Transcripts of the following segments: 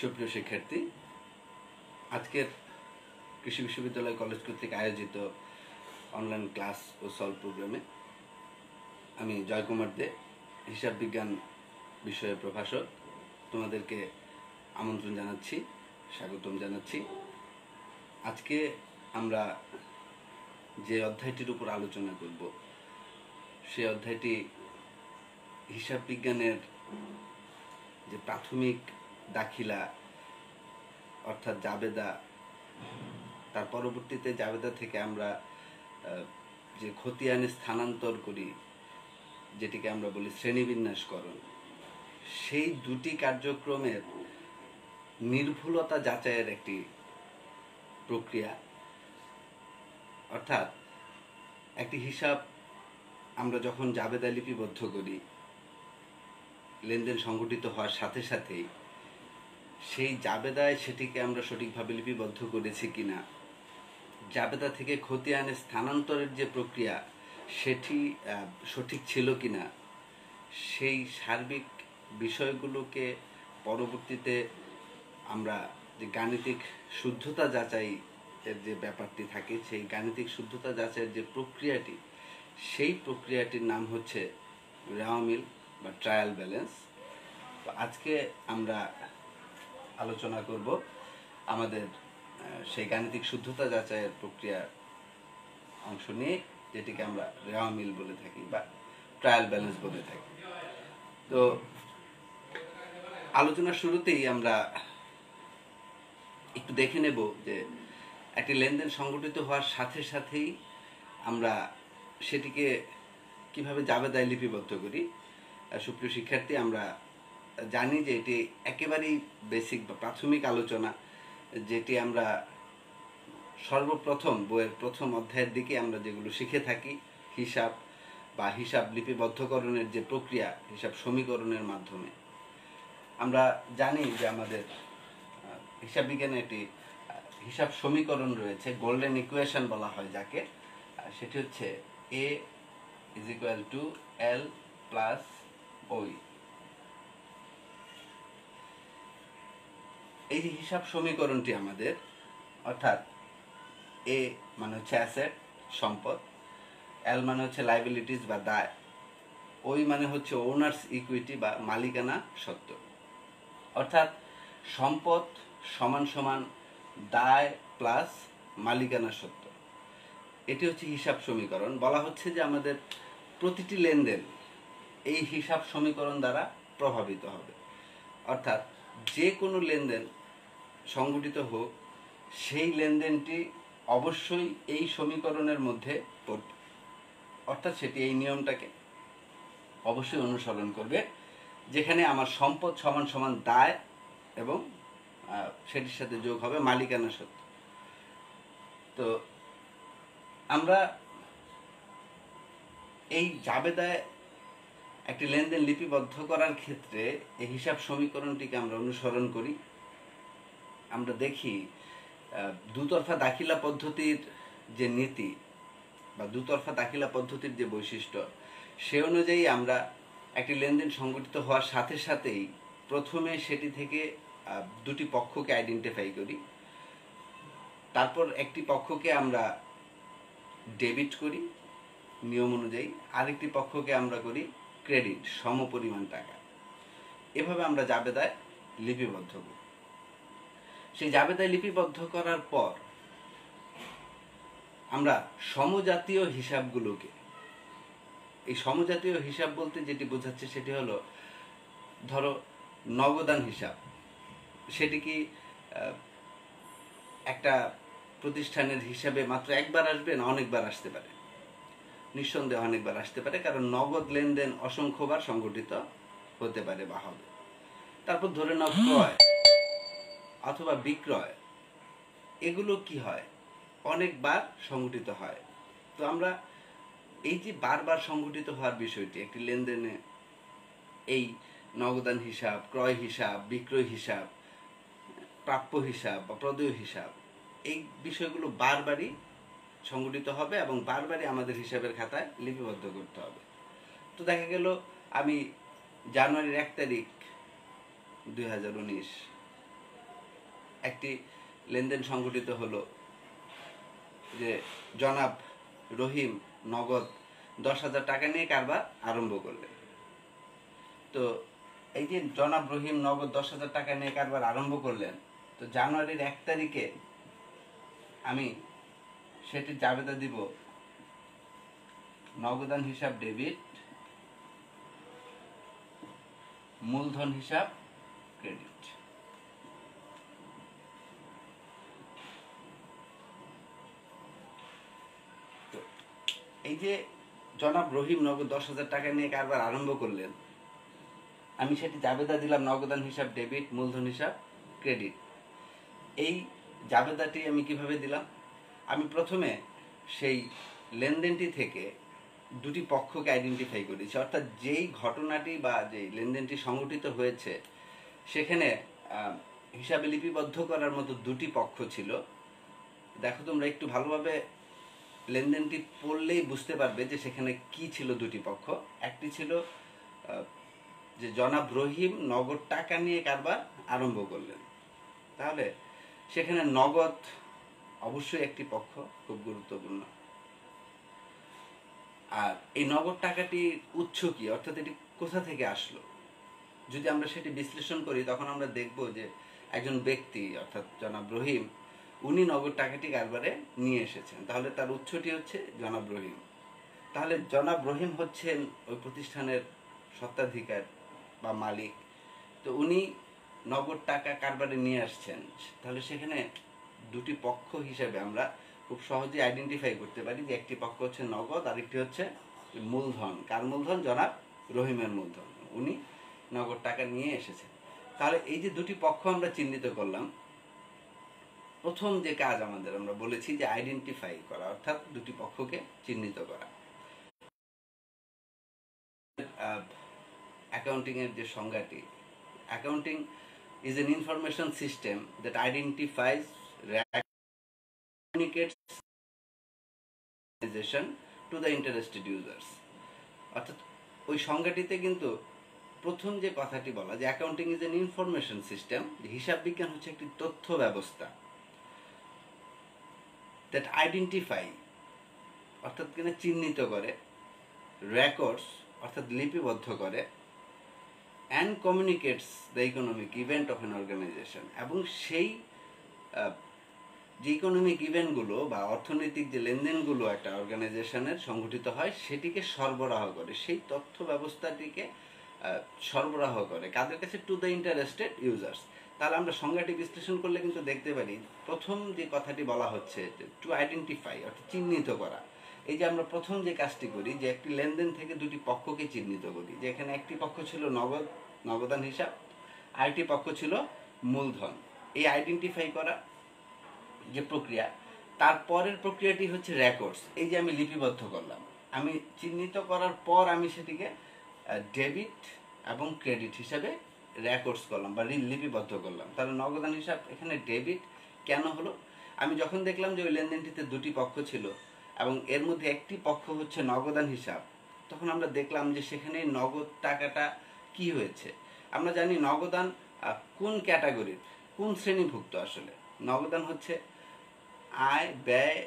সুপ্রিয় শিক্ষার্থী, আজকের কৃষি বিশ্ববিদ্যালয় কলেজ কর্তৃক আয়োজিত অনলাইন ক্লাস ও সলভ প্রোগ্রামে আমি জয়কুমার দে, হিসাব বিজ্ঞান বিষয়ের প্রভাষক, তোমাদেরকে আমন্ত্রণ জানাচ্ছি, স্বাগতম জানাচ্ছি। আজকে আমরা যে অধ্যায়টির উপর আলোচনা করব সে অধ্যায়টি হিসাব বিজ্ঞানের যে প্রাথমিক দাখিলা অর্থাৎ জাবেদা, তার পরবর্তীতে জাবেদা থেকে আমরা যে খতিয়ানে স্থানান্তর করি, যেটিকে আমরা বলি শ্রেণীবিন্যাসকরণ, সেই দুটি কার্যক্রমের নির্ভুলতা যাচাইয়ের একটি প্রক্রিয়া। অর্থাৎ একটি হিসাব আমরা যখন জাবেদা লিপিবদ্ধ করি, লেনদেন সংঘটিত হওয়ার সাথে সাথেই সেই জাবেদায় সেটিকে আমরা সঠিকভাবে লিপিবদ্ধ করেছি কিনা, জাবেদা থেকে খতিয়ানে স্থানান্তরের যে প্রক্রিয়া সেটি সঠিক ছিল কিনা, সেই সার্বিক বিষয়গুলোকে পরবর্তীতে আমরা যে গাণিতিক শুদ্ধতা যাচাই এর যে ব্যাপারটি থাকে, সেই গাণিতিক শুদ্ধতা যাচাইয়ের যে প্রক্রিয়াটি, সেই প্রক্রিয়াটির নাম হচ্ছে রেওয়া মিল বা ট্রায়াল ব্যালেন্স। তো আজকে আমরা আলোচনা করব আমাদের সেই গাণিতিক শুদ্ধতা যাচাইয়ের প্রক্রিয়ার অংশ নিয়ে, যেটিকে আমরা রেওয়া মিল বলে থাকি বা ট্রায়াল ব্যালেন্স বলে থাকি। তো আলোচনার শুরুতেই আমরা একটু দেখে নেব যে একটি লেনদেন সংঘটিত হওয়ার সাথে সাথেই আমরা সেটিকে কিভাবে জাবেদায় লিপিবদ্ধ করি। সুপ্রিয় শিক্ষার্থী, আমরা জানি যে এটি একেবারেই বেসিক বা প্রাথমিক আলোচনা, যেটি আমরা সর্বপ্রথম বইয়ের প্রথম অধ্যায়ের দিকে আমরা যেগুলো শিখে থাকি, হিসাব বা হিসাব লিপিবদ্ধকরণের যে প্রক্রিয়া, হিসাব সমীকরণের মাধ্যমে। আমরা জানি যে আমাদের হিসাব বিজ্ঞানে একটি হিসাব সমীকরণ রয়েছে, গোল্ডেন ইকুয়েশন বলা হয় যাকে। সেটি হচ্ছে A is equal to L plus ওই। এই যে হিসাব সমীকরণটি আমাদের, অর্থাৎ এ মানে হচ্ছে অ্যাসেট, সম্পদ, এল মানে হচ্ছে লাইবিলিটিস বা দায়, ওই মানে হচ্ছে ওনার্স ইকুইটি বা মালিকানা সত্ত্ব। অর্থাৎ সম্পদ সমান সমান দায় প্লাস মালিকানা সত্ত্ব। এটি হচ্ছে হিসাব সমীকরণ। বলা হচ্ছে যে আমাদের প্রতিটি লেনদেন এই হিসাব সমীকরণ দ্বারা প্রভাবিত হবে। অর্থাৎ যে কোনো লেনদেন সংঘটিত হোক, সেই লেনদেনটি অবশ্যই এই সমীকরণের মধ্যে পড়বে। অর্থাৎ সেটি এই নিয়মটাকে অবশ্যই অনুসরণ করবে, যেখানে আমার সম্পদ সমান সমান দায় এবং সেটির সাথে যোগ হবে মালিকানা সত্ত্ব। তো আমরা এই জাবেদায় একটি লেনদেন লিপিবদ্ধ করার ক্ষেত্রে এই হিসাব সমীকরণটিকে আমরা অনুসরণ করি। আমরা দেখি দুতরফা দাখিলা পদ্ধতির যে নীতি বা দুতরফা দাখিলা পদ্ধতির যে বৈশিষ্ট্য, সে অনুযায়ী আমরা একটি লেনদেন সংঘটিত হওয়ার সাথে সাথেই প্রথমে সেটি থেকে দুটি পক্ষকে আইডেন্টিফাই করি, তারপর একটি পক্ষকে আমরা ডেবিট করি নিয়ম অনুযায়ী, আরেকটি পক্ষকে আমরা করি ক্রেডিট, সমপরিমাণ টাকা। এভাবে আমরা জাবেদায় লিপিবদ্ধ করি। সেই জাবেদায় লিপিবদ্ধ করার পর আমরা সমজাতীয় হিসাবগুলোকে, এই সমজাতীয় হিসাব বলতে যেটি বোঝাচ্ছে সেটি হলো, ধরো নগদান হিসাব, সেটি কি একটা প্রতিষ্ঠানের হিসাবে মাত্র একবার আসবে না অনেকবার আসতে পারে? নিঃসন্দেহে অনেকবার আসতে পারে, কারণ নগদ লেনদেন অসংখ্যবার সংঘটিত হতে পারে বা হবে। তারপর ধরে নাও ক্রয় অথবা বিক্রয়, এগুলো কি হয়? অনেকবার সংঘটিত হয়। তো আমরা এই যে বারবার সংঘটিত হওয়ার বিষয়টি একটি লেনদেনে, এই নগদান হিসাব, ক্রয় হিসাব, বিক্রয় হিসাব, প্রাপ্য হিসাব বা প্রদেয় হিসাব, এই বিষয়গুলো বারবারই সংঘটিত হবে এবং বারবারই আমাদের হিসাবের খাতায় লিপিবদ্ধ করতে হবে। তো দেখা গেল আমি জানুয়ারির 1 তারিখ 2019 একটি লেনদেন সংঘটিত হলো যে জনাব রহিম নগদ 10,000 টাকা নিয়ে কারবার আরম্ভ করলেন। তো এই যে জনাব রহিম নগদ 10,000 টাকা নিয়ে কারবার আরম্ভ করলেন, তো জানুয়ারির 1 তারিখে আমি সেটির জাবেদা দিব নগদান হিসাব ডেবিট, মূলধন হিসাব ক্রেডিট। তো এই যে জনাব রহিম নগদ 10,000 টাকা নিয়ে কারবার আরম্ভ করলেন, আমি সেটি জাবেদা দিলাম নগদান হিসাব ডেবিট, মূলধন হিসাব ক্রেডিট। এই জাবেদাটি আমি কিভাবে দিলাম? আমি প্রথমে সেই লেনদেনটি থেকে দুটি পক্ষকে আইডেন্টিফাই করেছি, অর্থাৎ যেই ঘটনাটি বা যেই লেনদেনটি সংঘটিত হয়েছে সেখানে হিসাবে লিপিবদ্ধ করার মতো দুটি পক্ষ ছিল। দেখো তোমরা একটু ভালোভাবে লেনদেনটি পড়লেই বুঝতে পারবে যে সেখানে কি ছিল দুটি পক্ষ। একটি ছিল যে জনাব রহিম নগদ টাকা নিয়ে কারবার আরম্ভ করলেন, তাহলে সেখানে নগদ অবশ্যই একটি পক্ষ, খুব গুরুত্বপূর্ণ। আর এই নগদ টাকাটির উৎস কি, অর্থাৎ এটি কোথা থেকে আসলো, যদি আমরা সেটি বিশ্লেষণ করি তখন আমরা দেখব যে একজন ব্যক্তি অর্থাৎ জনাব রহিম উনি নগদ টাকাটি কারবারে নিয়ে এসেছেন, তাহলে তার উৎসটি হচ্ছে জনাব রহিম। তাহলে জনাব রহিম হচ্ছেন ওই প্রতিষ্ঠানের স্বত্বাধিকার বা মালিক। তো উনি নগদ টাকা কারবারে নিয়ে আসছেন, তাহলে সেখানে দুটি পক্ষ হিসেবে আমরা খুব সহজে আইডেন্টিফাই করতে পারি যে একটি পক্ষ হচ্ছে নগদ, আরেকটি হচ্ছে মূলধন। কার মূলধন? জনাব রহিমের মূলধন, উনি নগদ টাকা নিয়ে এসেছেন। তাহলে এই যে দুটি পক্ষ আমরা চিহ্নিত করলাম, প্রথম যে কাজ আমাদের আমরা বলেছি যে আইডেন্টিফাই করা, অর্থাৎ দুটি পক্ষকে চিহ্নিত করা। অ্যাকাউন্টিং এর যে সংজ্ঞাটি, accounting is an information system that identifies, communicates to the interested users। অর্থাৎ ওই সংজ্ঞাটিতে কিন্তু প্রথম যে কথাটি বলা যে accounting is an information system, হিসাব বিজ্ঞান হচ্ছে একটি তথ্য ব্যবস্থা, দ্যাট আইডেন্টিফাই অর্থাৎ কিনা চিহ্নিত করে, রেকর্ডস অর্থাৎ লিপিবদ্ধ করে, and communicates the economic event of an organisation, এবং সেই যে ইকোনমিক ইভেন্টগুলো বা অর্থনৈতিক যে লেনদেনগুলো একটা অর্গানাইজেশনের সংঘটিত হয় সেটিকে সরবরাহ করে, সেই তথ্য ব্যবস্থাটিকে সরবরাহ করে কাদের কাছে? To the interested users. তাহলে আমরা সংজ্ঞাটি বিশ্লেষণ করলে কিন্তু দেখতে পারি প্রথম যে কথাটি বলা হচ্ছে টু আইডেন্টিফাই অর্থাৎ চিহ্নিত করা। এই যে আমরা প্রথম যে কাজটি করি যে একটি লেনদেন থেকে দুটি পক্ষকে চিহ্নিত করি, যে এখানে একটি পক্ষ ছিল নগদান হিসাব, আরেকটি পক্ষ ছিল মূলধন। এই আইডেন্টিফাই করা যে প্রক্রিয়া, তারপরের প্রক্রিয়াটি হচ্ছে রেকর্ডস। এই যে আমি লিপিবদ্ধ করলাম, আমি চিহ্নিত করার পর আমি সেটিকে ডেবিট এবং ক্রেডিট হিসাবে রেকর্ডস করলাম বা লিপিবদ্ধ করলাম। তাহলে নগদান হিসাব এখানে ডেবিট কেন হলো? আমি যখন দেখলাম যে ওই লেনদেনটিতে দুটি পক্ষ ছিল এবং এর মধ্যে একটি পক্ষ হচ্ছে নগদান হিসাব, তখন আমরা দেখলাম যে সেখানে নগদ টাকাটা কি হয়েছে। আমরা জানি নগদান কোন ক্যাটাগরির, কোন শ্রেণীভুক্ত। আসলে নগদান হচ্ছে আয়, ব্যয়,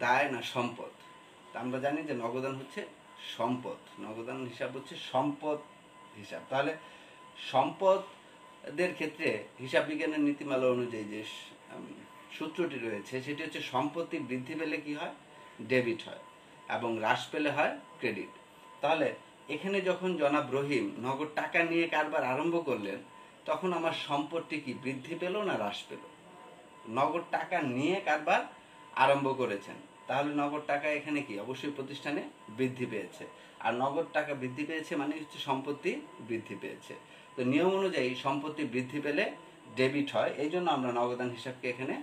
দায় না সম্পদ। আমরা জানি যে নগদান হচ্ছে সম্পদ, নগদান হিসাব হচ্ছে সম্পদ হিসাব। তাহলে সম্পদের ক্ষেত্রে হিসাব বিজ্ঞানের নীতিমালা অনুযায়ী যে সূত্রটি রয়েছে সেটি হচ্ছে সম্পত্তি বৃদ্ধি পেলে কি হয়? ডেবিট হয়, এবং হ্রাস পেলে হয় ক্রেডিট। তাহলে এখানে যখন জনাব রহিম নগদ টাকা নিয়ে কারবার আরম্ভ করলেন, তখন আমার সম্পত্তি কি বৃদ্ধি পেল না হ্রাস পেল? নগদ টাকা নিয়ে কারবার আরম্ভ করেছেন, তাহলে নগদ টাকা এখানে কি অবশ্যই প্রতিষ্ঠানে বৃদ্ধি পেয়েছে, আর নগদ টাকা বৃদ্ধি পেয়েছে মানে হচ্ছে সম্পত্তি বৃদ্ধি পেয়েছে। তো নিয়ম অনুযায়ী সম্পত্তি বৃদ্ধি পেলে ডেবিট হয়, এই জন্য আমরা নগদান হিসাবকে এখানে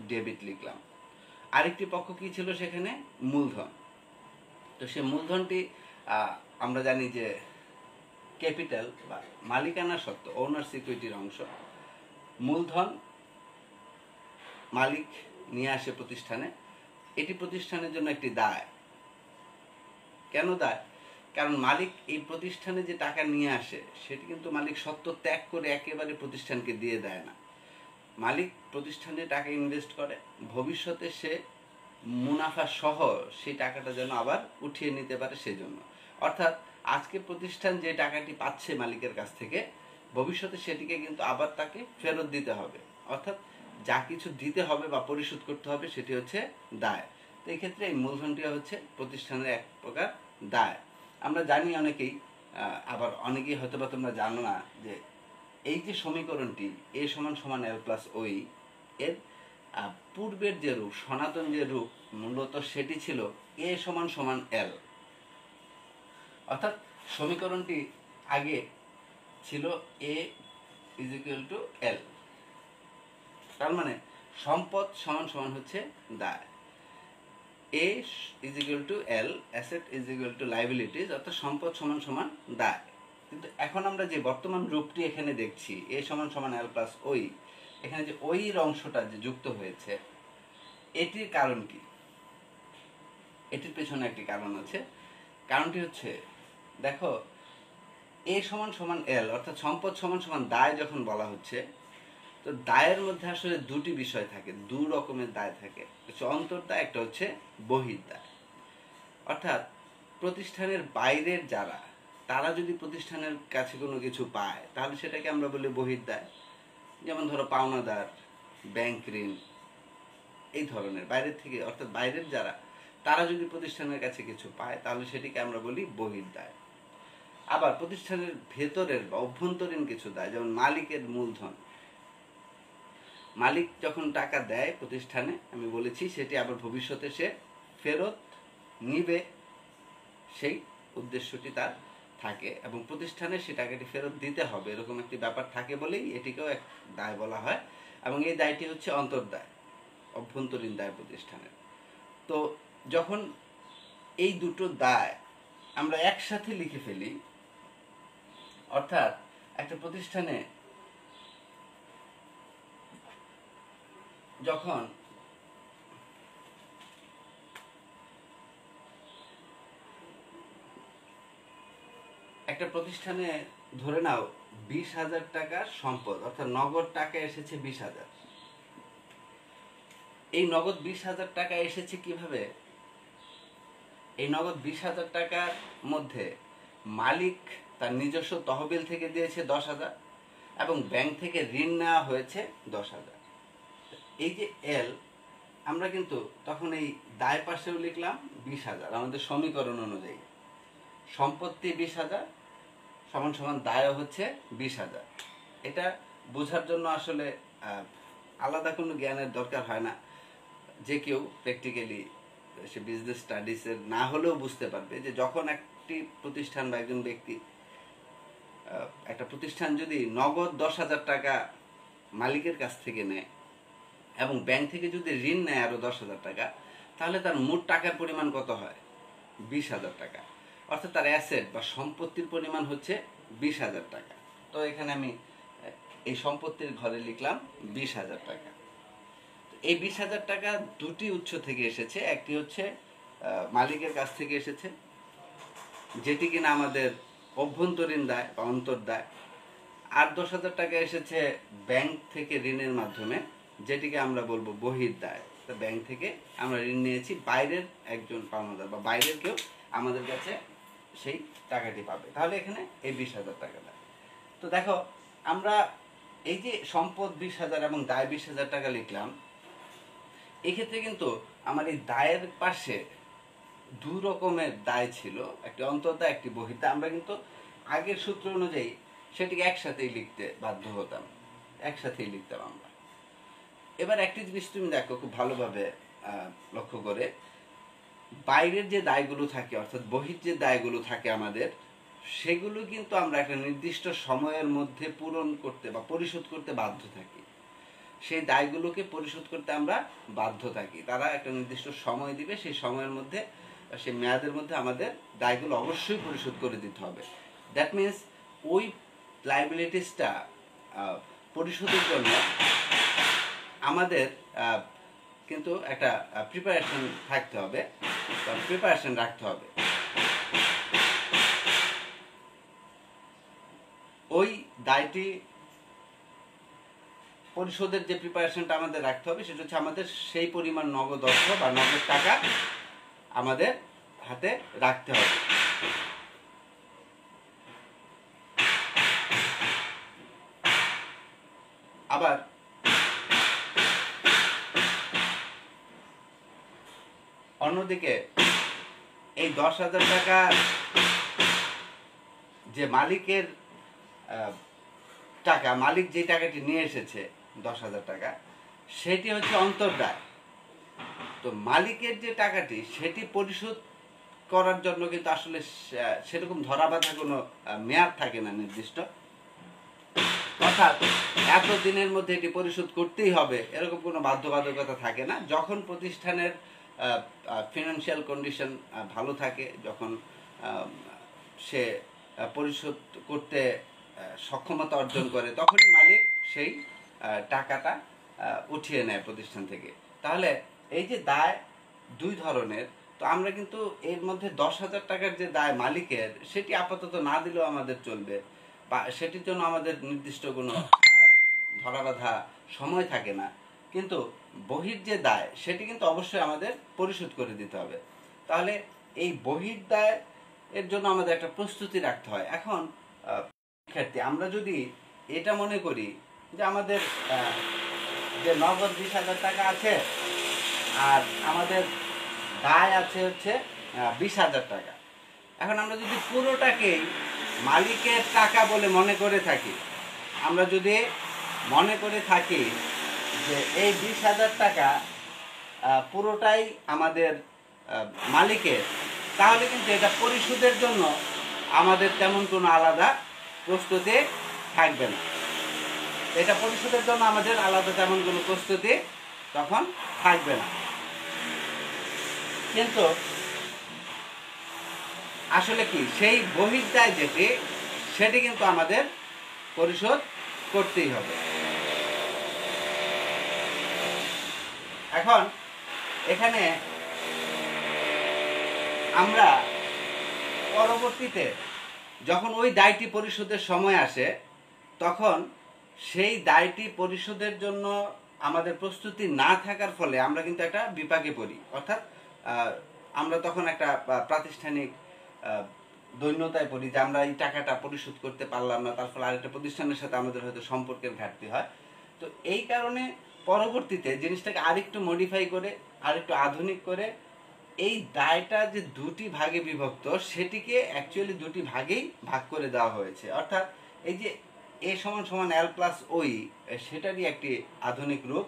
ডেবিট লিখলাম। আরেকটি পক্ষ কি ছিল সেখানে? মূলধন। তো সে মূলধনটি আমরা জানি যে ক্যাপিটাল বা মালিকানা সত্ত্ব, ওনার সিকিউরিটির অংশ। মূলধন মালিক নিয়ে আসে প্রতিষ্ঠানে, এটি প্রতিষ্ঠানের জন্য একটি দায়। কেন দায়? কারণ মালিক এই প্রতিষ্ঠানে যে টাকা নিয়ে আসে সেটি কিন্তু মালিক সত্ত্ব ত্যাগ করে একেবারে প্রতিষ্ঠানকে দিয়ে দেয় না। মালিক প্রতিষ্ঠানে টাকা ইনভেস্ট করে, ভবিষ্যতে সে মুনাফা সহ সেই টাকাটা যেন আবার উঠিয়ে নিতে পারে সেজন্য। অর্থাৎ আজকে প্রতিষ্ঠান যে টাকাটি পাচ্ছে মালিকের কাছ থেকে, ভবিষ্যতে সেটিকে কিন্তু আবার তাকে ফেরত দিতে হবে। অর্থাৎ যা কিছু দিতে হবে বা পরিশোধ করতে হবে সেটি হচ্ছে দায়। তো এই ক্ষেত্রে এই মূলধনটি হচ্ছে প্রতিষ্ঠানের এক প্রকার দায়। আমরা জানি অনেকেই, আবার অনেকেই হয়তো বা তোমরা জানো না যে এই যে সমীকরণটি এ সমান সমান এল প্লাস ওই, এর পূর্বের যে রূপ, সনাতন যে রূপ, মূলত সেটি ছিল এ সমান সমান এল। অর্থাৎ সমীকরণটি আগে ছিল A is equal to L. তার মানে সম্পদ সমান সমান হচ্ছে দায়। A is equal to L, asset is equal to liabilities, অর্থাৎ সম্পদ সমান সমান দায়। কিন্তু এখন আমরা যে বর্তমান রূপটি এখানে দেখছি এ সমান সমান এল প্লাস ওই, এখানে যে ওইর অংশটা যে যুক্ত হয়েছে, এটির কারণ কি? এটির পেছনে একটি কারণ আছে। কারণটি হচ্ছে, দেখো, এ সমান সমান এল অর্থাৎ সম্পদ সমান সমান দায় যখন বলা হচ্ছে, তো দায়ের মধ্যে আসলে দুটি বিষয় থাকে, দু রকমের দায় থাকে। একটা অন্তর্দায়, একটা হচ্ছে বহির্দায়। অর্থাৎ প্রতিষ্ঠানের বাইরের যারা, তারা যদি প্রতিষ্ঠানের কাছে কোনো কিছু পায় তাহলে সেটাকে আমরা বলি বহির্দায়। যেমন ধরো পাওনাদার, ব্যাংক ঋণ, এই ধরনের বাইরের থেকে, অর্থাৎ বাইরের যারা, তারা যদি প্রতিষ্ঠানের কাছে কিছু পায় তাহলে সেটিকে আমরা বলি বহির্দায়। আবার প্রতিষ্ঠানের ভেতরের বা অভ্যন্তরীণ কিছু দায়, যেমন মালিকের মূলধন, মালিক যখন টাকা দেয় প্রতিষ্ঠানে, আমি বলেছি সেটি আবার ভবিষ্যতে সে ফেরত নিবে, সেই উদ্দেশ্যটি তার থাকে, এবং প্রতিষ্ঠানে সে টাকাটি ফেরত দিতে হবে, এরকম একটি ব্যাপার থাকে বলেই এটিকেও এক দায় বলা হয়। এবং এই দায়টি হচ্ছে অন্তর্দায়, অভ্যন্তরীণ দায় প্রতিষ্ঠানের। তো যখন এই দুটো দায় আমরা একসাথে লিখে ফেলি, অর্থাৎ একটা প্রতিষ্ঠানে যখন একটা প্রতিষ্ঠানে ধরে নাও 20,000 টাকার সম্পদ, অর্থাৎ নগদ টাকা এসেছে 20,000। এই নগদ 20,000 টাকা এসেছে কিভাবে? এই নগদ 20,000 টাকার মধ্যে মালিক তার নিজস্ব তহবিল থেকে দিয়েছে 10,000 এবং ব্যাংক থেকে ঋণ নেওয়া হয়েছে 10,000। এই যে এল, আমরা কিন্তু তখন এই দায় পাশেও লিখলাম 20,000 আমাদের সমীকরণ অনুযায়ী। সম্পত্তি 20,000 সমান সমান দায়ও হচ্ছে 20,000। এটা বোঝার জন্য আসলে আলাদা কোনো জ্ঞানের দরকার হয় না, যে কেউ প্র্যাকটিক্যালি সে বিজনেস স্টাডিজের না হলেও বুঝতে পারবে যে যখন একটি প্রতিষ্ঠান বা একজন ব্যক্তি, একটা প্রতিষ্ঠান যদি নগদ 10,000 টাকা মালিকের কাছ থেকে নেয় এবং ব্যাংক থেকে যদি ঋণ নেয় আরো 10,000 টাকা, তাহলে তার মোট টাকার পরিমাণ কত হয়? 20,000 টাকা। অর্থাৎ তার অ্যাসেট বা সম্পত্তির পরিমাণ হচ্ছে 20,000 টাকা। তো এখানে আমি এই সম্পত্তির ঘরে লিখলাম 20,000 টাকা। এই 20,000 টাকা দুটি উৎস থেকে এসেছে। একটি হচ্ছে মালিকের কাছ থেকে এসেছে, যেটি কিনা আমাদের অভ্যন্তরীণ দায় বা অন্তর্দায়। আর 10,000 টাকা এসেছে ব্যাংক থেকে ঋণের মাধ্যমে, যেটিকে আমরা বলবো বহির্দায়। তো ব্যাংক থেকে আমরা ঋণ নিয়েছি, বাইরের একজন পাওনাদার বা বাইরের কেউ আমাদের কাছে সেই টাকাটি পাবে, তাহলে এখানে এই 20,000 টাকা দেয়। তো দেখো, আমরা এই যে সম্পদ 20,000 এবং দায় 20,000 টাকা লিখলাম, এক্ষেত্রে কিন্তু আমার এই দায়ের পাশে দু রকমের দায় ছিল, একটি অন্তর্দায়, একটি বহির্দায়। আমরা কিন্তু আগের সূত্র অনুযায়ী সেটিকে একসাথেই লিখতে বাধ্য হতাম, একসাথেই লিখতাম আমরা। এবার একটি জিনিস তুমি দেখো খুব ভালোভাবে লক্ষ্য করে, বাইরের যে দায়গুলো থাকে, অর্থাৎ বহির যে দায়গুলো থাকে আমাদের, সেগুলো কিন্তু আমরা একটা নির্দিষ্ট সময়ের মধ্যে পূরণ করতে বা পরিশোধ করতে বাধ্য থাকি। সেই দায়গুলোকে পরিশোধ করতে আমরা বাধ্য থাকি। তারা একটা নির্দিষ্ট সময় দিবে, সেই সময়ের মধ্যে, সেই মেয়াদের মধ্যে আমাদের দায়গুলো অবশ্যই পরিশোধ করে দিতে হবে। দ্যাট মিনস ওই লাইবিলিটিসটা পরিশোধের জন্য আমাদের কিন্তু একটা প্রিপারেশন থাকতে হবে, প্রিপারেশন রাখতে হবে। ওই দায়টি পরিশোধের যে প্রিপারেশনটা আমাদের রাখতে হবে সেটা হচ্ছে আমাদের সেই পরিমাণ নগদ অর্থ বা নগদ টাকা আমাদের হাতে রাখতে হবে। আবার অন্যদিকে এই 10,000 টাকা যে মালিকের টাকা, মালিক যে টাকাটি নিয়ে এসেছে 10,000 টাকা, সেটি হচ্ছে অন্তর্দায়। তো মালিকের যে টাকাটি সেটি পরিশোধ করার জন্য কিন্তু আসলে সেরকম ধরা বাঁধা কোনো মেয়াদ থাকে না নির্দিষ্ট, অর্থাৎ এত দিনের মধ্যে এটি পরিশোধ করতেই হবে এরকম কোনো বাধ্যবাধকতা থাকে না। যখন প্রতিষ্ঠানের ফিনান্সিয়াল কন্ডিশন ভালো থাকে, যখন সে পরিশোধ করতে সক্ষমতা অর্জন করে, তখনই মালিক সেই টাকাটা উঠিয়ে নেয় প্রতিষ্ঠান থেকে। তাহলে এই যে দায় দুই ধরনের, তো আমরা কিন্তু এর মধ্যে 10,000 টাকার যে দায় মালিকের, সেটি আপাতত না দিলেও আমাদের চলবে, বা সেটির জন্য আমাদের নির্দিষ্ট কোনো ধরাবাঁধা সময় থাকে না। কিন্তু বহির যে দায় সেটি কিন্তু অবশ্যই আমাদের পরিশোধ করে দিতে হবে। তাহলে এই বহির দায় এর জন্য আমাদের একটা প্রস্তুতি রাখতে হয়। এখন শিক্ষার্থী, আমরা যদি এটা মনে করি যে আমাদের যে নগদ 20,000 টাকা আছে আর আমাদের দায় আছে হচ্ছে 20,000 টাকা, এখন আমরা যদি পুরোটাকেই মালিকের টাকা বলে মনে করে থাকি, আমরা যদি মনে করে থাকি যে এই 20,000 টাকা পুরোটাই আমাদের মালিকের, তাহলে কিন্তু এটা পরিশোধের জন্য আমাদের তেমন কোনো আলাদা প্রস্তুতি থাকবে না। এটা পরিশোধের জন্য আমাদের আলাদা তেমন কোনো প্রস্তুতি তখন থাকবে না। কিন্তু আসলে কি, সেই বহির্দায় যেটি, সেটি কিন্তু আমাদের পরিশোধ করতেই হবে। এখন এখানে আমরা পরবর্তীতে যখন ওই দায়টি পরিশোধের সময় আসে, তখন সেই দায়টি পরিশোধের জন্য আমাদের প্রস্তুতি না থাকার ফলে আমরা কিন্তু একটা বিপাকে পড়ি। অর্থাৎ আমরা তখন একটা প্রাতিষ্ঠানিক দৈন্যতায় পড়ি যে আমরা এই টাকাটা পরিশোধ করতে পারলাম না, তার ফলে আরেকটা প্রতিষ্ঠানের সাথে আমাদের হয়তো সম্পর্কের ঘাটতি হয়। তো এই কারণে পরবর্তীতে জিনিসটাকে আরেকটু মডিফাই করে, আরেকটু আধুনিক করে, এই দায়টা যে দুটি ভাগে বিভক্ত, সেটিকে অ্যাকচুয়ালি দুটি ভাগেই ভাগ করে দেওয়া হয়েছে। অর্থাৎ এই যে এ সমান সমান এল প্লাস ওই, সেটারই একটি আধুনিক রূপ।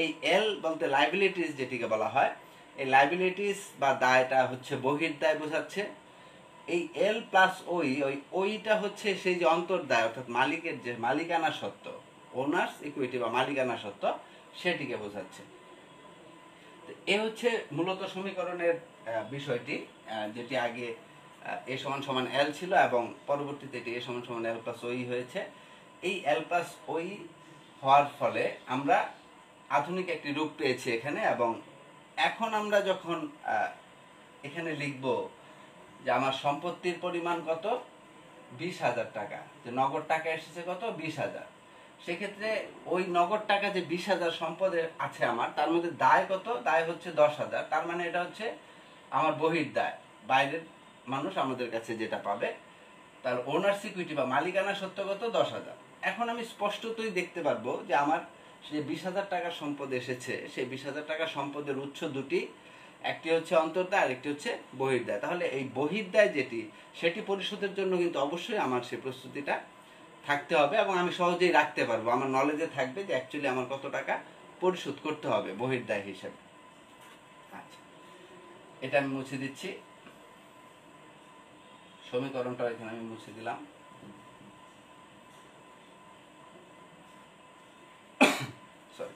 এই এল বলতে লাইবিলিটিস যেটিকে বলা হয়, এই লাইবিলিটিস বা দায়টা হচ্ছে বহির্দায় বোঝাচ্ছে। এই এল প্লাস ওই, ওইটা হচ্ছে সেই যে অন্তর্দায়, অর্থাৎ মালিকের যে মালিকানা সত্ত্ব, ওনার্স ইকুইটি বা মালিকানা সত্ত্ব, সেটিকে বোঝাচ্ছে। এ হচ্ছে মূলত সমীকরণের বিষয়টি, যেটি আগে এ সমান সমান এল ছিল এবং পরবর্তীতে এটি এ সমান সমান এল প্লাস ওই হয়েছে। এই এল প্লাস ওই হওয়ার ফলে আমরা আধুনিক একটি রূপ পেয়েছি এখানে। এবং এখন আমরা যখন এখানে লিখব যে আমার সম্পত্তির পরিমাণ কত, 20,000 টাকা, যে নগদ টাকা এসেছে কত, 20,000, সেক্ষেত্রে ওই নগদ টাকা যে 20,000 সম্পদে আছে আমার, তার মধ্যে দায় কত, দায় হচ্ছে 10,000। তার মানে এটা হচ্ছে আমার বহির্দায়, বাইরের মানুষ আমাদের কাছে যেটা পাবে। তার ওনার সিকিউরিটি বা মালিকানা সত্ত্ব কত, 10,000। এখন আমি স্পষ্টতই দেখতে পারবো যে আমার যে 20,000 টাকার সম্পদ এসেছে, সেই 20,000 টাকার সম্পদের উৎস দুটি, একটি হচ্ছে অন্তর্দায় আর একটি হচ্ছে বহির্দায়। তাহলে এই বহির্দায় যেটি, সেটি পরিশোধের জন্য কিন্তু অবশ্যই আমার সেই প্রস্তুতিটা থাকতে হবে এবং আমি সহজেই রাখতে পারবো, আমার নলেজে থাকবে যে অ্যাকচুয়ালি আমার কত টাকা পরিশোধ করতে হবে বহির্দায় হিসেবে। আচ্ছা, এটা আমি মুছে দিচ্ছি, সমীকরণটা এখানে আমি মুছে দিলাম। সরি।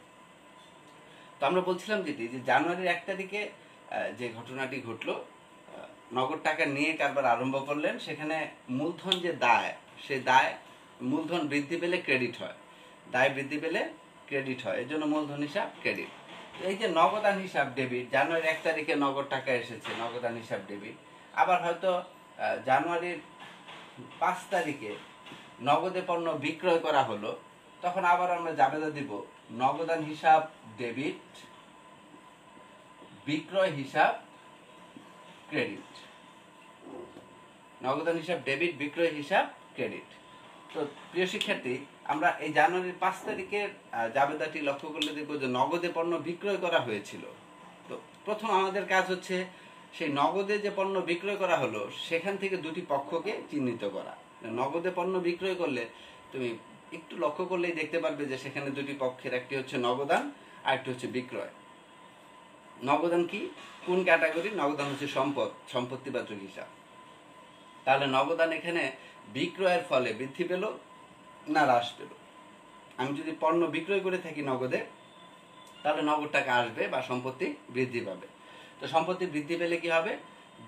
তো আমরা বলছিলাম যেটি, যে জানুয়ারির 1 তারিখে যে ঘটনাটি ঘটলো, নগদ টাকা নিয়ে কারবার আরম্ভ করলেন, সেখানে মূলধন যে দায়, সে দায়, মূলধন বৃদ্ধি পেলে ক্রেডিট হয়, দায় বৃদ্ধি পেলে ক্রেডিট হয়, এর জন্য মূলধন হিসাব ক্রেডিট। এই যে নগদান হিসাব ডেবিট, জানুয়ারির 1 তারিখে নগদ টাকা এসেছে, নগদান হিসাব ডেবিট। আবার হয়তো জানুয়ারির 5 তারিখে নগদে পণ্য বিক্রয় করা হলো, তখন আবার আমরা জাবেদা দিব নগদান হিসাব ডেবিট, বিক্রয় হিসাব ক্রেডিট। নগদান হিসাব ডেবিট, বিক্রয় হিসাব ক্রেডিট। তো প্রিয় শিক্ষার্থী, আমরা এই জানুয়ারির 5 তারিখের জাবেদাটি লক্ষ্য করলে দেখব যে নগদে পণ্য বিক্রয় করা হয়েছিল। তো প্রথম আমাদের কাজ হচ্ছে সেই নগদে যে পণ্য বিক্রয় করা হলো সেখান থেকে দুটি পক্ষকে চিহ্নিত করা। নগদে পণ্য বিক্রয় করলে তুমি একটু লক্ষ্য করলেই দেখতে পারবে যে সেখানে দুটি পক্ষের, একটি হচ্ছে নগদান আর একটি হচ্ছে বিক্রয়। নগদান কি, কোন ক্যাটাগরি? নগদান হচ্ছে সম্পদ, সম্পত্তিবাচক হিসাব। তাহলে নগদান এখানে বিক্রয়ের ফলে বৃদ্ধি পেল না হ্রাস পেল? আমি যদি পণ্য বিক্রয় করে থাকি নগদে, তাহলে নগদ টাকা আসবে বা সম্পত্তি বৃদ্ধি পাবে। তো সম্পত্তি বৃদ্ধি পেলে কি হবে?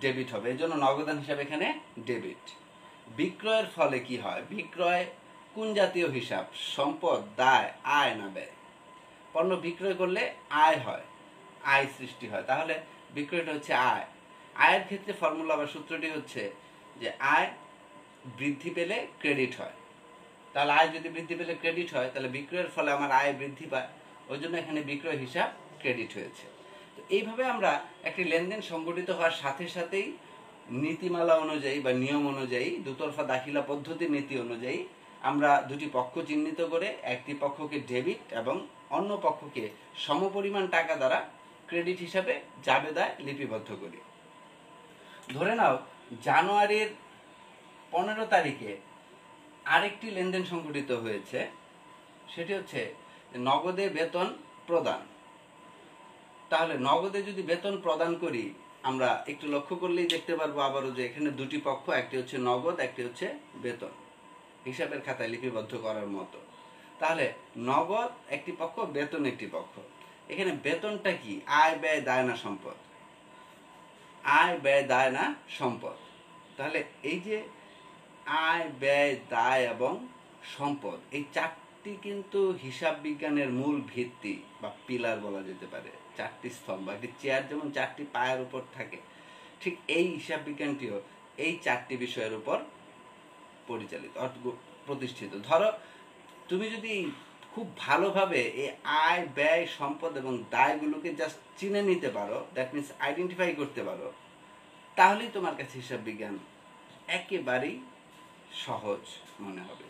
ডেবিট হবে। এই জন্য নগদান হিসাব এখানে ডেবিট। বিক্রয়ের ফলে কি হয়? বিক্রয় কোন জাতীয় হিসাব? সম্পদ, দায়, আয় না ব্যয়? পণ্য বিক্রয় করলে আয় হয়, আয় সৃষ্টি হয়, তাহলে বিক্রয়টা হচ্ছে আয়। আয়ের ক্ষেত্রে ফর্মুলা বা সূত্রটি হচ্ছে যে আয় বৃদ্ধি পেলে ক্রেডিট হয়। তাহলে আয় যদি বৃদ্ধি পেলে ক্রেডিট হয়, তাহলে বিক্রয়ের ফলে আমার আয় বৃদ্ধি পায়, ওই জন্য এখানে বিক্রয় হিসাব ক্রেডিট হয়েছে। তো এইভাবে আমরা একটি লেনদেন সংগঠিত হওয়ার সাথে সাথেই নীতিমালা অনুযায়ী বা নিয়ম অনুযায়ী, দুতরফা দাখিলা পদ্ধতির নীতি অনুযায়ী আমরা দুটি পক্ষ চিহ্নিত করে একটি পক্ষকে ডেবিট এবং অন্য পক্ষকে সমপরিমাণ টাকা দ্বারা ক্রেডিট হিসাবে জাবেদায় লিপিবদ্ধ করি। ধরে নাও জানুয়ারির 15 তারিখে আরেকটি লেনদেন সংঘটিত হয়েছে, সেটি হচ্ছে নগদে বেতন প্রদান। তাহলে নগদে যদি বেতন প্রদান করি, আমরা একটু লক্ষ্য করলেই দেখতে পারবো আবারও যে এখানে দুটি পক্ষ, একটি হচ্ছে নগদ, একটি হচ্ছে বেতন, হিসাবের খাতায় লিপিবদ্ধ করার মতো। তাহলে নগদ একটি পক্ষ, বেতন একটি পক্ষ। এখানে বেতনটা কি? আয়, ব্যয়, দায় না সম্পদ? আয়, ব্যয়, দায় না সম্পদ? তাহলে এই যে আয়, ব্যয়, দায় এবং সম্পদ, এই চারটি কিন্তু হিসাব বিজ্ঞানের মূল ভিত্তি বা পিলার বলা যেতে পারে, চারটি স্তম্ভ। একটি চেয়ার যেমন চারটি পায়ের উপর থাকে, ঠিক এই হিসাব বিজ্ঞানটিও এই চারটি বিষয়ের উপর পরিচালিত, প্রতিষ্ঠিত। ধরো তুমি যদি খুব ভালোভাবে এই আয়, ব্যয়, সম্পদ এবং দায়গুলোকে জাস্ট চিনে নিতে পারো, দ্যাট মিনস আইডেন্টিফাই করতে পারো, তাহলেই তোমার কাছে হিসাব বিজ্ঞান একেবারেই সহজ মনে হবে।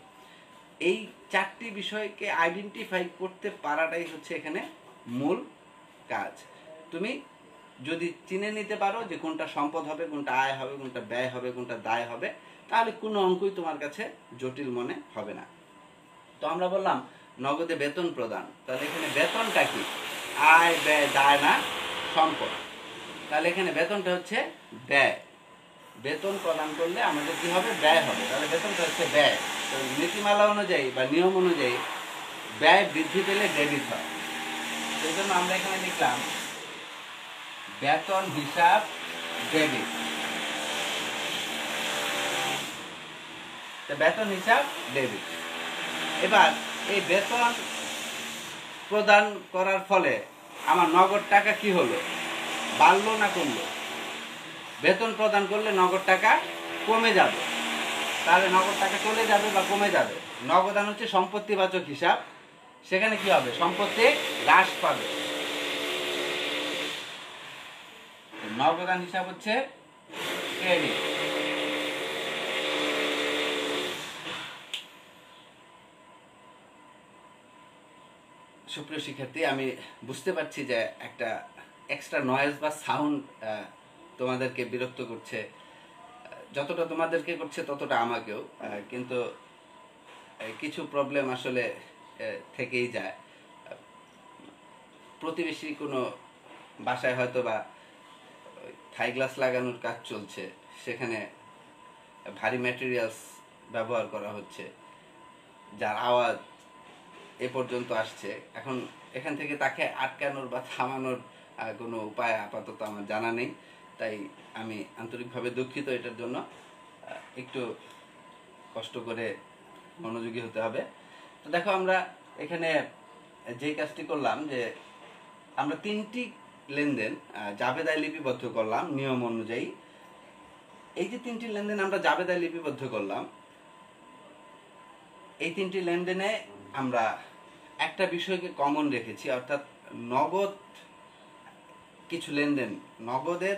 এই চারটি বিষয়কে আইডেন্টিফাই করতে পারাটাই হচ্ছে এখানে মূল কাজ। তুমি যদি চিনে নিতে পারো যে কোনটা সম্পদ হবে, কোনটা আয় হবে, কোনটা ব্যয় হবে, কোনটা দায় হবে, তাহলে কোনো অঙ্কই তোমার কাছে জটিল মনে হবে না। তো আমরা বললাম নগদে বেতন প্রদান, তাহলে এখানে বেতনটা কি? আয়, ব্যয়, দায় না সম্পদ? তাহলে এখানে বেতনটা হচ্ছে ব্যয়। বেতন প্রদান করলে আমাদের কি হবে? ব্যয় হবে। তাহলে বেতনটা হচ্ছে ব্যয়। তো নীতিমালা অনুযায়ী বা নিয়ম অনুযায়ী ব্যয় বৃদ্ধি পেলে ডেবিট হয়। সেই জন্য আমরা এখানে লিখলাম বেতন হিসাব ডেবিট। বেতন হিসাব ডেবিট। এবার এই বেতন প্রদান করার ফলে আমার নগদ টাকা কি হলো? বাড়লো না কমলো? বেতন প্রদান করলে নগদ টাকা কমে যাবে। তাহলে নগদ টাকা চলে যাবে বা কমে যাবে। নগদান হচ্ছে সম্পত্তিবাচক হিসাব, সেখানে কি হবে? সম্পত্তি হ্রাস পাবে। নগদান হিসাব হচ্ছে ক্রেডিট। সুপ্রিয় শিক্ষার্থী, আমি বুঝতে পারছি যে একটা এক্সট্রা নয়েজ বা সাউন্ড তোমাদেরকে বিরক্ত করছে, যতটা তোমাদেরকে করছে ততটা আমাকেও, কিন্তু কিছু প্রবলেম আসলে থেকেই যায়। প্রতিবেশী কোনো বাসায় হয়তো বা থাই গ্লাস লাগানোর কাজ চলছে, সেখানে ভারী ম্যাটেরিয়ালস ব্যবহার করা হচ্ছে, যার আওয়াজ এ পর্যন্ত আসছে। এখন এখান থেকে তাকে আটকানোর বা থামানোর কোনো উপায় আপাতত আমার জানা নেই, তাই আমি আন্তরিকভাবে দুঃখিত এটার জন্য। একটু কষ্ট করে মনোযোগী হতে হবে। তো দেখো, আমরা এখানে যে কাজটি করলাম যে আমরা তিনটি লেনদেন জাবেদায় লিপিবদ্ধ করলাম নিয়ম অনুযায়ী। এই যে তিনটি লেনদেন আমরা জাবেদায় লিপিবদ্ধ করলাম, এই তিনটি লেনদেনে আমরা একটা বিষয়কে কমন রেখেছি, অর্থাৎ নগদ কিছু লেনদেন, নগদের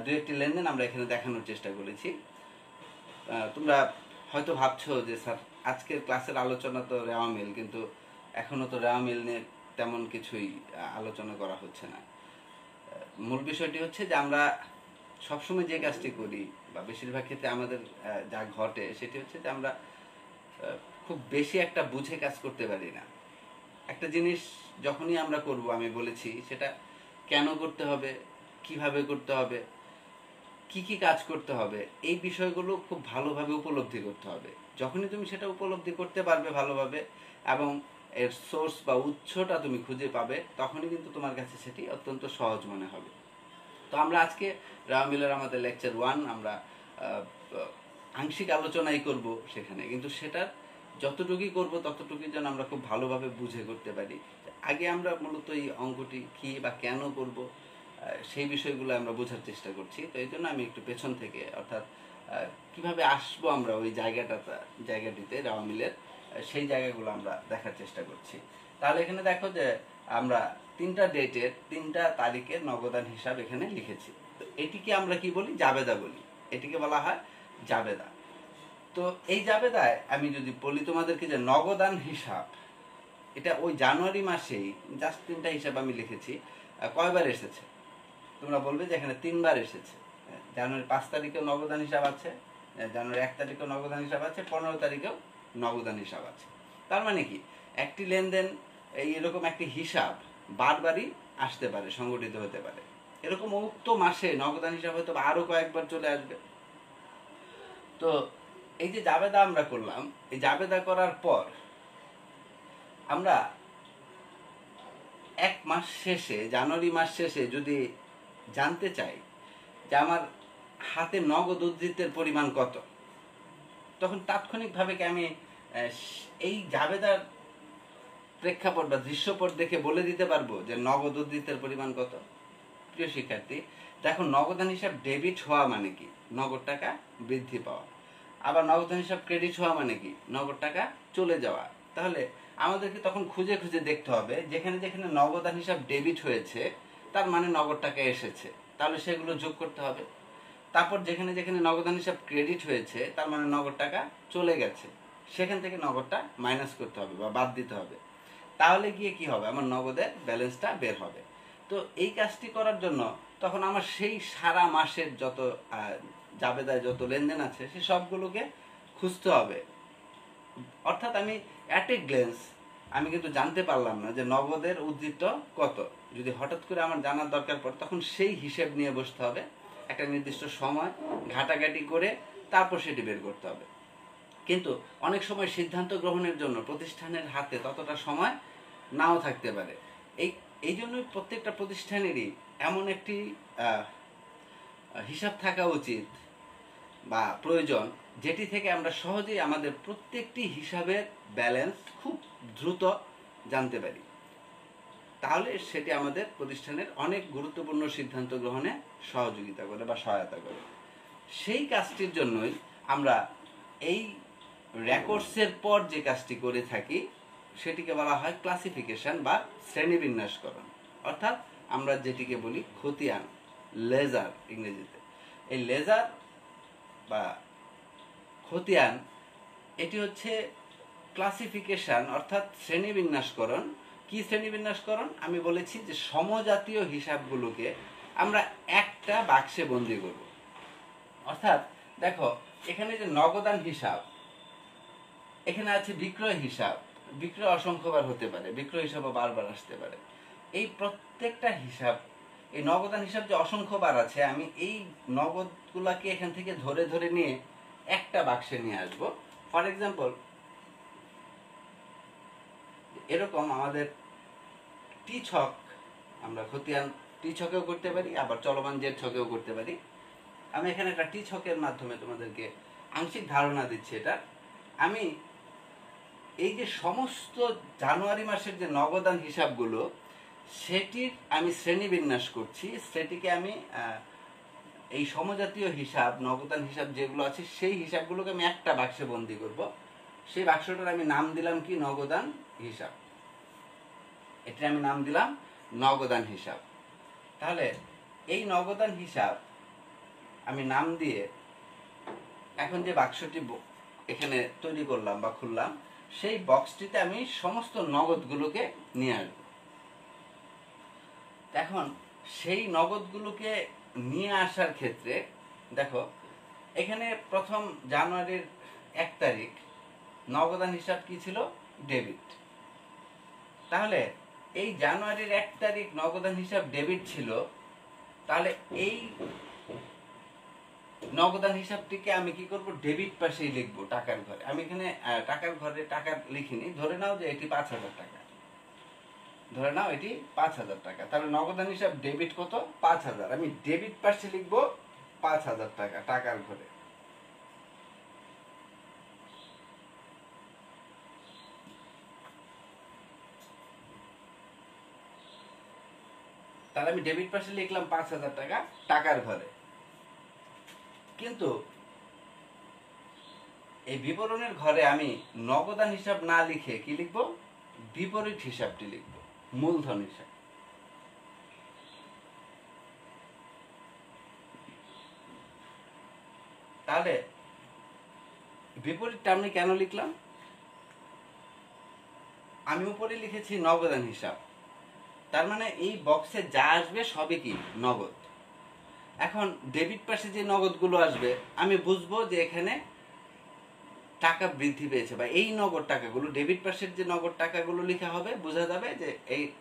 দু একটি লেনদেন আমরা এখানে দেখানোর চেষ্টা করেছি। তোমরা হয়তো ভাবছো যে স্যার আজকের ক্লাসের আলোচনা তো রেওয়া মিল, কিন্তু এখনো তো রেওয়া মিল নিয়ে তেমন কিছুই আলোচনা করা হচ্ছে না। মূল বিষয়টি হচ্ছে যে আমরা সবসময় যে কাজটি করি বা বেশিরভাগ ক্ষেত্রে আমাদের যা ঘটে সেটি হচ্ছে যে আমরা খুব বেশি একটা বুঝে কাজ করতে পারি না। একটা জিনিস যখনই আমরা করব, আমি বলেছি সেটা কেন করতে হবে, কিভাবে করতে হবে, কি কি কাজ করতে হবে, এই বিষয়গুলো খুব ভালোভাবে উপলব্ধি করতে হবে। যখনই তুমি সেটা উপলব্ধি করতে পারবে ভালোভাবে এবং এর সোর্স বা উৎসটা তুমি খুঁজে পাবে, তখনই কিন্তু তোমার কাছে সেটি অত্যন্ত সহজ মনে হবে। তো আমরা আজকে রেওয়া মিলের আমাদের লেকচার 1 আমরা আংশিক আলোচনাই করব সেখানে, কিন্তু সেটার যতটুকুই করব ততটুকুই যেন আমরা খুব ভালোভাবে বুঝে করতে পারি। আগে আমরা মূলত এই অঙ্কটি কী বা কেন করব সেই বিষয়গুলো আমরা বোঝার চেষ্টা করছি। তো এই জন্য আমি একটু পেছন থেকে, অর্থাৎ কিভাবে আসবো আমরা ওই জায়গাটিতে রেওয়া মিলের, সেই জায়গাগুলো আমরা দেখার চেষ্টা করছি। তাহলে এখানে দেখো যে আমরা 3টা ডেটের 3টা তারিখের নগদান হিসাব এখানে লিখেছি। তো এটিকে আমরা কি বলি? জাবেদা বলি। এটিকে বলা হয় জাবেদা। তো এই জাবেদায় আমি যদি বলি তোমাদেরকে যে নগদান হিসাব, এটা ওই জানুয়ারি মাসেই জাস্ট 3টা হিসাব আমি লিখেছি। কয়বার এসেছে? তোমরা বলবে যে এখানে 3বার এসেছে। জানুয়ারি 5 তারিখেও নগদান হিসাব আছে, জানুয়ারি 1 তারিখেও নগদান হিসাব আছে, 15 তারিখেও নগদান হিসাব আছে। তার মানে কি, একটি লেনদেন এরকম একটি হিসাব বারবারই আসতে পারে, সংগঠিত হতে পারে। এরকম উক্ত মাসে নগদান হিসাব হয়তো আরো কয়েকবার চলে আসবে। তো এই যে জাবেদা আমরা করলাম, এই জাবেদা করার পর আমরা এক মাস শেষে, জানুয়ারি মাস শেষে যদি জানতে চাই যে আমার হাতে নগদ উদ্ধৃতের পরিমাণ কত, তখন তাৎক্ষণিকভাবে কি আমি এই জাবেদার প্রেক্ষাপট বা দৃশ্যপট দেখে বলে দিতে পারবো যে নগদ উদ্ধৃতের পরিমাণ কত? প্রিয় শিক্ষার্থী, দেখো নগদান হিসাব ডেবিট হওয়া মানে কি? নগদ টাকা বৃদ্ধি পাওয়া। আবার নগদান হিসাব ক্রেডিট হওয়া মানে কি? নগদ টাকা চলে যাওয়া। তাহলে আমাদেরকে তখন খুঁজে খুঁজে দেখতে হবে যেখানে যেখানে নগদান হিসাব ডেবিট হয়েছে তার মানে নগদ টাকা এসেছে, তাহলে সেগুলো যোগ করতে হবে। তারপর যেখানে যেখানে নগদান হিসাব ক্রেডিট হয়েছে তার মানে নগদ টাকা চলে গেছে, সেখান থেকে নগদটা মাইনাস করতে হবে বা বাদ দিতে হবে। তাহলে গিয়ে কি হবে? আমার নগদের ব্যালেন্সটা বের হবে। তো এই কাজটি করার জন্য তখন আমার সেই সারা মাসের যত জাবেদায় যত লেনদেন আছে সে সবগুলোকে খুঁজতে হবে। অর্থাৎ আমি অ্যাট এ গ্লেন্স আমি কিন্তু জানতে পারলাম না যে নগদের উদ্ধৃত কত। যদি হঠাৎ করে আমার জানার দরকার পড়ে তখন সেই হিসেব নিয়ে বসতে হবে, একটা নির্দিষ্ট সময় ঘাটাঘাটি করে তারপর সেটি বের করতে হবে। কিন্তু অনেক সময় সিদ্ধান্ত গ্রহণের জন্য প্রতিষ্ঠানের হাতে ততটা সময় নাও থাকতে পারে। এই জন্যই প্রত্যেকটা প্রতিষ্ঠানেরই এমন একটি হিসাব থাকা উচিত বা প্রয়োজন, যেটি থেকে আমরা সহজেই আমাদের প্রত্যেকটি হিসাবের ব্যালেন্স খুব দ্রুত জানতে পারি। তাহলে সেটি আমাদের প্রতিষ্ঠানের অনেক গুরুত্বপূর্ণ সিদ্ধান্ত গ্রহণে সহযোগিতা করে বা সহায়তা করে। সেই কাজটির জন্যই আমরা এই রেকর্ডসের পর যে কাজটি করে থাকি সেটিকে বলা হয় ক্লাসিফিকেশন বা শ্রেণীবিন্যাসকরণ, অর্থাৎ আমরা যেটিকে বলি খতিয়ান, লেজার ইংরেজিতে। এই লেজার বা খতিয়ান এটি হচ্ছে ক্লাসিফিকেশন অর্থাৎ শ্রেণীবিন্যাসকরণ। কি শ্রেণীবিন্যাসকরণ? আমি বলেছি যে সমজাতীয় হিসাবগুলোকে আমরা একটা বাক্সে বন্দি করব। অর্থাৎ দেখো এখানে যে নগদান হিসাব, এখানে আছে বিক্রয় হিসাব। বিক্রয় অসংখ্যবার হতে পারে, বিক্রয় হিসাবও বারবার আসতে পারে। এই প্রত্যেকটা হিসাব, এই নগদান হিসাব যে অসংখ্যবার আছে, আমি এই নগদগুলাকে এখান থেকে ধরে ধরে নিয়ে একটা বাক্সে নিয়ে আসব। ফর এক্সাম্পল, এরকম আমাদের টি ছক, আমরা খতিয়ান টি ছকেও করতে পারি, আবার চলমান জেড ছকেও করতে পারি। আমি এখানে একটা টি ছকের মাধ্যমে তোমাদেরকে আংশিক ধারণা দিচ্ছি। এটা আমি এই যে সমস্ত জানুয়ারি মাসের যে নগদান হিসাবগুলো, সেটির আমি শ্রেণীবিন্যাস করছি। সেটিকে আমি এই সমজাতীয় হিসাব, নগদান হিসাব যেগুলো আছে সেই হিসাবগুলোকে আমি একটা বাক্সে বন্দি করব। সেই বাক্সটার আমি নাম দিলাম কি, নগদান হিসাব। এটা আমি নাম দিলাম নগদান হিসাব। তাহলে এই নগদান হিসাব আমি নাম দিয়ে এখন যে বাক্সটি এখানে তৈরি করলাম বা খুললাম, সেই বক্সটিতে আমি সমস্ত নগদগুলোকে নিয়ে আসবো। এখন সেই নগদগুলোকে নিয়ে আসার ক্ষেত্রে দেখো, এখানে প্রথম জানুয়ারির 1 তারিখ নগদান হিসাব কি ছিল, ডেবিট। তাহলে এই জানুয়ারির 1 তারিখ নগদান হিসাব ডেবিট ছিল, তাহলে এই নগদান হিসাবটিকে আমি কি করব, ডেবিট পাশেই লিখবো টাকার ঘরে। আমি এখানে টাকার ঘরে টাকা লিখিনি, ধরে নাও যে এটি 5,000 টাকা, ধরে নাও এটি 5,000 টাকা। তাহলে নগদান হিসাব ডেবিট কত, 5,000। আমি ডেবিট পাশে লিখবো 5,000 টাকা টাকার ঘরে। তাহলে আমি ডেবিট পাশে লিখলাম 5,000 টাকা টাকার ঘরে। কিন্তু এই বিবরণের ঘরে আমি নগদান হিসাব না লিখে কি লিখবো, বিপরীত হিসাবটি লিখবো, মূলধন হিসাব। তাহলে বিপরীতটা আমি কেন লিখলাম, আমি উপরে লিখেছি নগদান হিসাব, তার মানে এই বক্সে যা আসবে সবই কি, নগদ। এখন ডেবিট পাশে যে নগদগুলো আসবে আমি বুঝবো যে এখানে টাকা বৃদ্ধি পেয়েছে, বা এই নগদ টাকাগুলো, ডেবিট পাশের যে নগদ টাকাগুলো লেখা হবে, বোঝা যাবে যে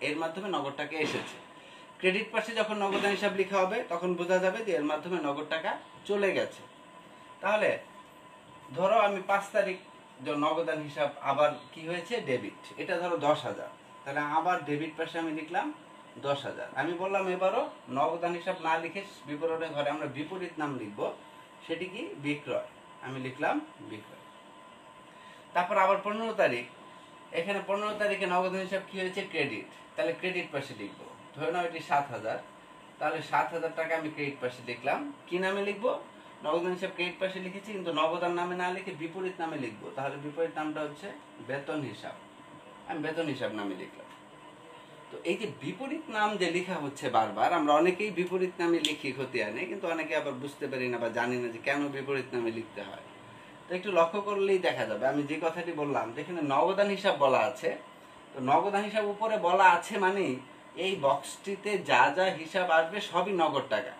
এর মাধ্যমে নগদ টাকা এসেছে। ক্রেডিট পাশে যখন নগদান হিসাব লেখা হবে তখন বোঝা যাবে যে এর মাধ্যমে নগদ টাকা চলে গেছে। তাহলে ধরো আমি 5 তারিখ নগদান হিসাব আবার কি হয়েছে, ডেবিট, এটা ধরো 10,000। তাহলে আবার ডেবিট পাশে আমি লিখলাম 10,000। আমি বললাম এবারও নগদান হিসাব না লিখে বিবরণের ঘরে আমরা বিপরীত নাম লিখব, সেটি কি, বিক্রয়। আমি লিখলাম বিক্রয়। তারপর আবার 15 তারিখ, এখানে 15 তারিখে নগদান হিসাব কি হয়েছে, ক্রেডিট। তাহলে ক্রেডিট পাশে লিখবো, ধরে নাও এটি 7,000। তাহলে 7,000 টাকা আমি ক্রেডিট পাশে লিখলাম। কি নামে লিখবো, নগদান হিসাব ক্রেডিট পাশে লিখেছি, কিন্তু নগদান নামে না লিখে বিপরীত নামে লিখবো। তাহলে বিপরীত নামটা হচ্ছে বেতন হিসাব। আমি বেতন হিসাব নামে লিখলাম। তো এই যে বিপরীত নাম যে লেখা হচ্ছে বারবার, আমরা অনেকেই বিপরীত নামে লিখি খতিয়ানে, কিন্তু অনেকে আবার বুঝতে পারি না বা জানি না যে কেন বিপরীত নামে লিখতে হয়। তো একটু লক্ষ্য করলেই দেখা যাবে, আমি যে কথাটি বললাম যেখানে নগদান হিসাব বলা আছে, তো নগদান হিসাব উপরে বলা আছে মানে এই বক্সটিতে যা যা হিসাব আসবে সবই নগদ টাকা।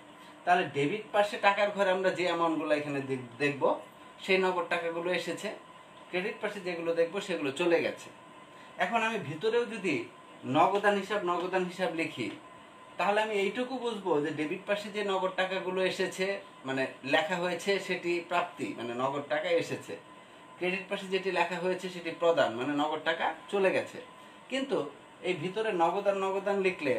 তাহলে ডেবিট পাশে টাকার ঘরে আমরা যে অ্যামাউন্টগুলো এখানে দেখব, সেই নগদ টাকাগুলো এসেছে। ক্রেডিট পাশে যেগুলো দেখবো সেগুলো চলে গেছে। এখন আমি ভিতরেও যদি নগদান হিসাব লিখি, তাহলে আমি এইটুকু বুঝবো যে ডেবিট পাশে যে নগদ টাকাগুলো এসেছে, মানে লেখা হয়েছে, সেটি প্রাপ্তি, মানে নগদ টাকা এসেছে। ক্রেডিট পাশে যেটি লেখা হয়েছে সেটি প্রদান, মানে নগদ টাকা চলে গেছে। কিন্তু এই ভিতরে নগদান লিখলে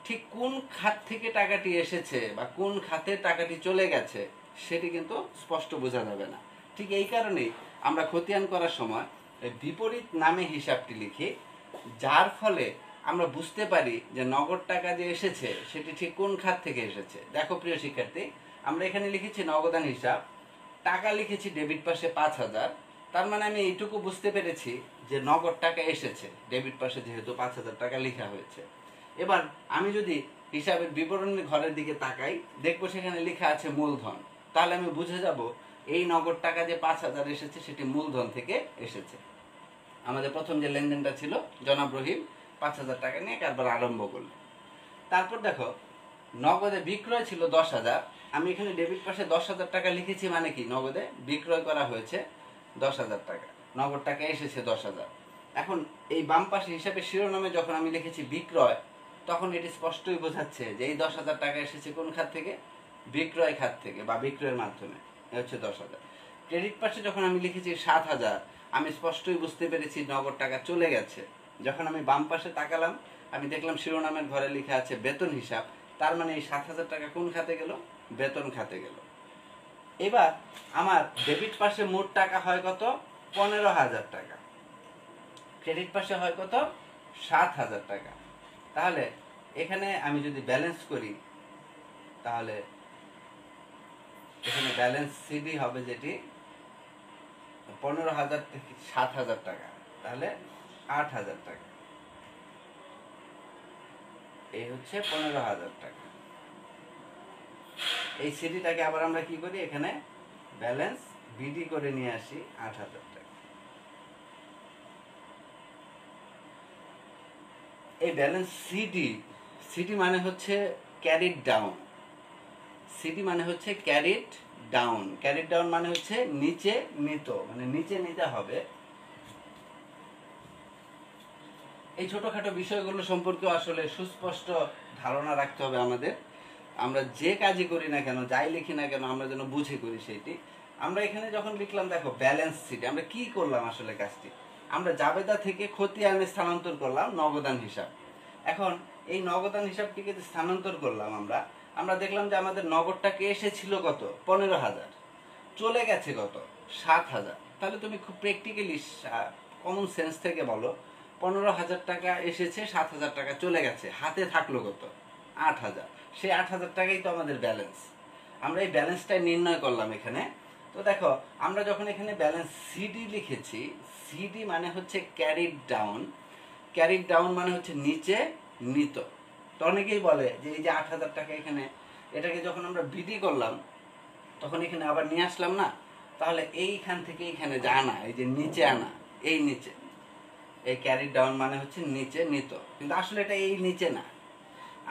ঠিক কোন খাত থেকে টাকাটি এসেছে বা কোন খাতে টাকাটি চলে গেছে সেটি কিন্তু স্পষ্ট বোঝা যাবে না। ঠিক এই কারণেই আমরা খতিয়ান করার সময় বিপরীত নামে হিসাবটি লিখি, যার ফলে আমরা বুঝতে পারি যে নগদ টাকা যে এসেছে সেটি ঠিক কোন খাত থেকে এসেছে। দেখো প্রিয় শিক্ষার্থী, আমরা এখানে লিখেছি নগদান হিসাব, টাকা লিখেছি ডেবিট পাশে 5,000। তার মানে আমি এইটুকু বুঝতে পেরেছি যে নগদ টাকা এসেছে, ডেবিট পাশে যেহেতু 5,000 টাকা লেখা হয়েছে। এবার আমি যদি হিসাবের বিবরণের ঘরের দিকে তাকাই, দেখবো সেখানে লেখা আছে মূলধন। তাহলে আমি বুঝে যাব এই নগদ টাকা যে 5,000 এসেছে সেটি মূলধন থেকে এসেছে। আমাদের প্রথম যে লেনদেনটা ছিল, জনাব রহিম 5,000 টাকা নিয়ে কারবার আরম্ভ করল। তারপর দেখো নগদে বিক্রয় ছিল 10,000। আমি এখানে ডেবিট পাশে 10,000 টাকা লিখেছি, মানে কি নগদে বিক্রয় করা হয়েছে 10,000 টাকা, নগদ টাকা এসেছে 10,000। এখন এই বাম পাশে হিসাবে শিরোনামে যখন আমি লিখেছি বিক্রয়, তখন এটি স্পষ্টই বোঝাচ্ছে যে এই 10,000 টাকা এসেছে কোন খাত থেকে, বিক্রয় খাত থেকে বা বিক্রয়ের মাধ্যমে, এ হচ্ছে 10,000। ক্রেডিট পাশে যখন আমি লিখেছি 7,000, আমি স্পষ্টই বুঝতে পেরেছি নগদ টাকা চলে গেছে। যখন আমি বাম পাশে তাকালাম, আমি দেখলাম শিরোনামের ঘরে লেখা আছে বেতন হিসাব, তার মানে এই 7,000 টাকা কোন খাতে গেল, বেতন খাতে গেল। এবার আমার ডেবিট পাশে মোট টাকা হয় কত, 15,000 টাকা। ক্রেডিট পাশে হয় কত, 7,000 টাকা। তাহলে এখানে আমি যদি ব্যালেন্স করি, তাহলে এখানে ব্যালেন্স সিডি হবে যেটি 15,000 থেকে 7,000 টাকা, তাহলে 8,000 টাকা। এই হচ্ছে 15,000 টাকা। এই সিডিটাকে আবার আমরা কি করি, এখানে ব্যালেন্স বিডি করে নিয়ে আসি 8,000 টাকা। এই ব্যালেন্স সিডি, সিডি মানে হচ্ছে ক্যারিড ডাউন। সিডি মানে হচ্ছে ক্যারিড ডাউন। ক্যারিড ডাউন মানে হচ্ছে নিচে নিত, মানে নিচে নিতে হবে। এই ছোটখাটো বিষয়গুলো সম্পর্কে আসলে সুস্পষ্ট ধারণা রাখতে হবে আমাদের। আমরা যে কাজই করি না কেন, যাই লিখি না কেন, আমরা যেন বুঝে করি সেইটি। আমরা এখানে যখন লিখলাম, দেখো ব্যালেন্স সিট, আমরা কি করলাম আসলে কাজটি, আমরা জাবেদা থেকে খতিয়ানে স্থানান্তর করলাম নগদান হিসাব। এখন এই নগদান হিসাবটিকে যে স্থানান্তর করলাম আমরা দেখলাম যে আমাদের নগদটাকে এসেছিল কত, 15,000, চলে গেছে কত, 7,000। তাহলে তুমি খুব প্র্যাকটিক্যালি কমন সেন্স থেকে বলো, 15,000 টাকা এসেছে, 7,000 টাকা চলে গেছে, হাতে থাকলো কত, 8,000। সেই 8,000 টাকাই তো আমাদের ব্যালেন্স। আমরা এই ব্যালেন্সটাই নির্ণয় করলাম এখানে। তো দেখো, আমরা যখন এখানে ব্যালেন্স সিডি লিখেছি, সিডি মানে হচ্ছে ক্যারিড ডাউন। ক্যারিড ডাউন মানে হচ্ছে নিচে নিত। তো অনেকেই বলে যে এই যে 8,000 টাকা এখানে, এটাকে যখন আমরা বিডি করলাম তখন এখানে আবার নিয়ে আসলাম না, তাহলে এইখান থেকে এইখানে যে আনা, এই যে নিচে আনা, এই নিচে, এই ক্যারিড ডাউন মানে হচ্ছে নিচে নিত, কিন্তু আসলে এটা এই নিচে না।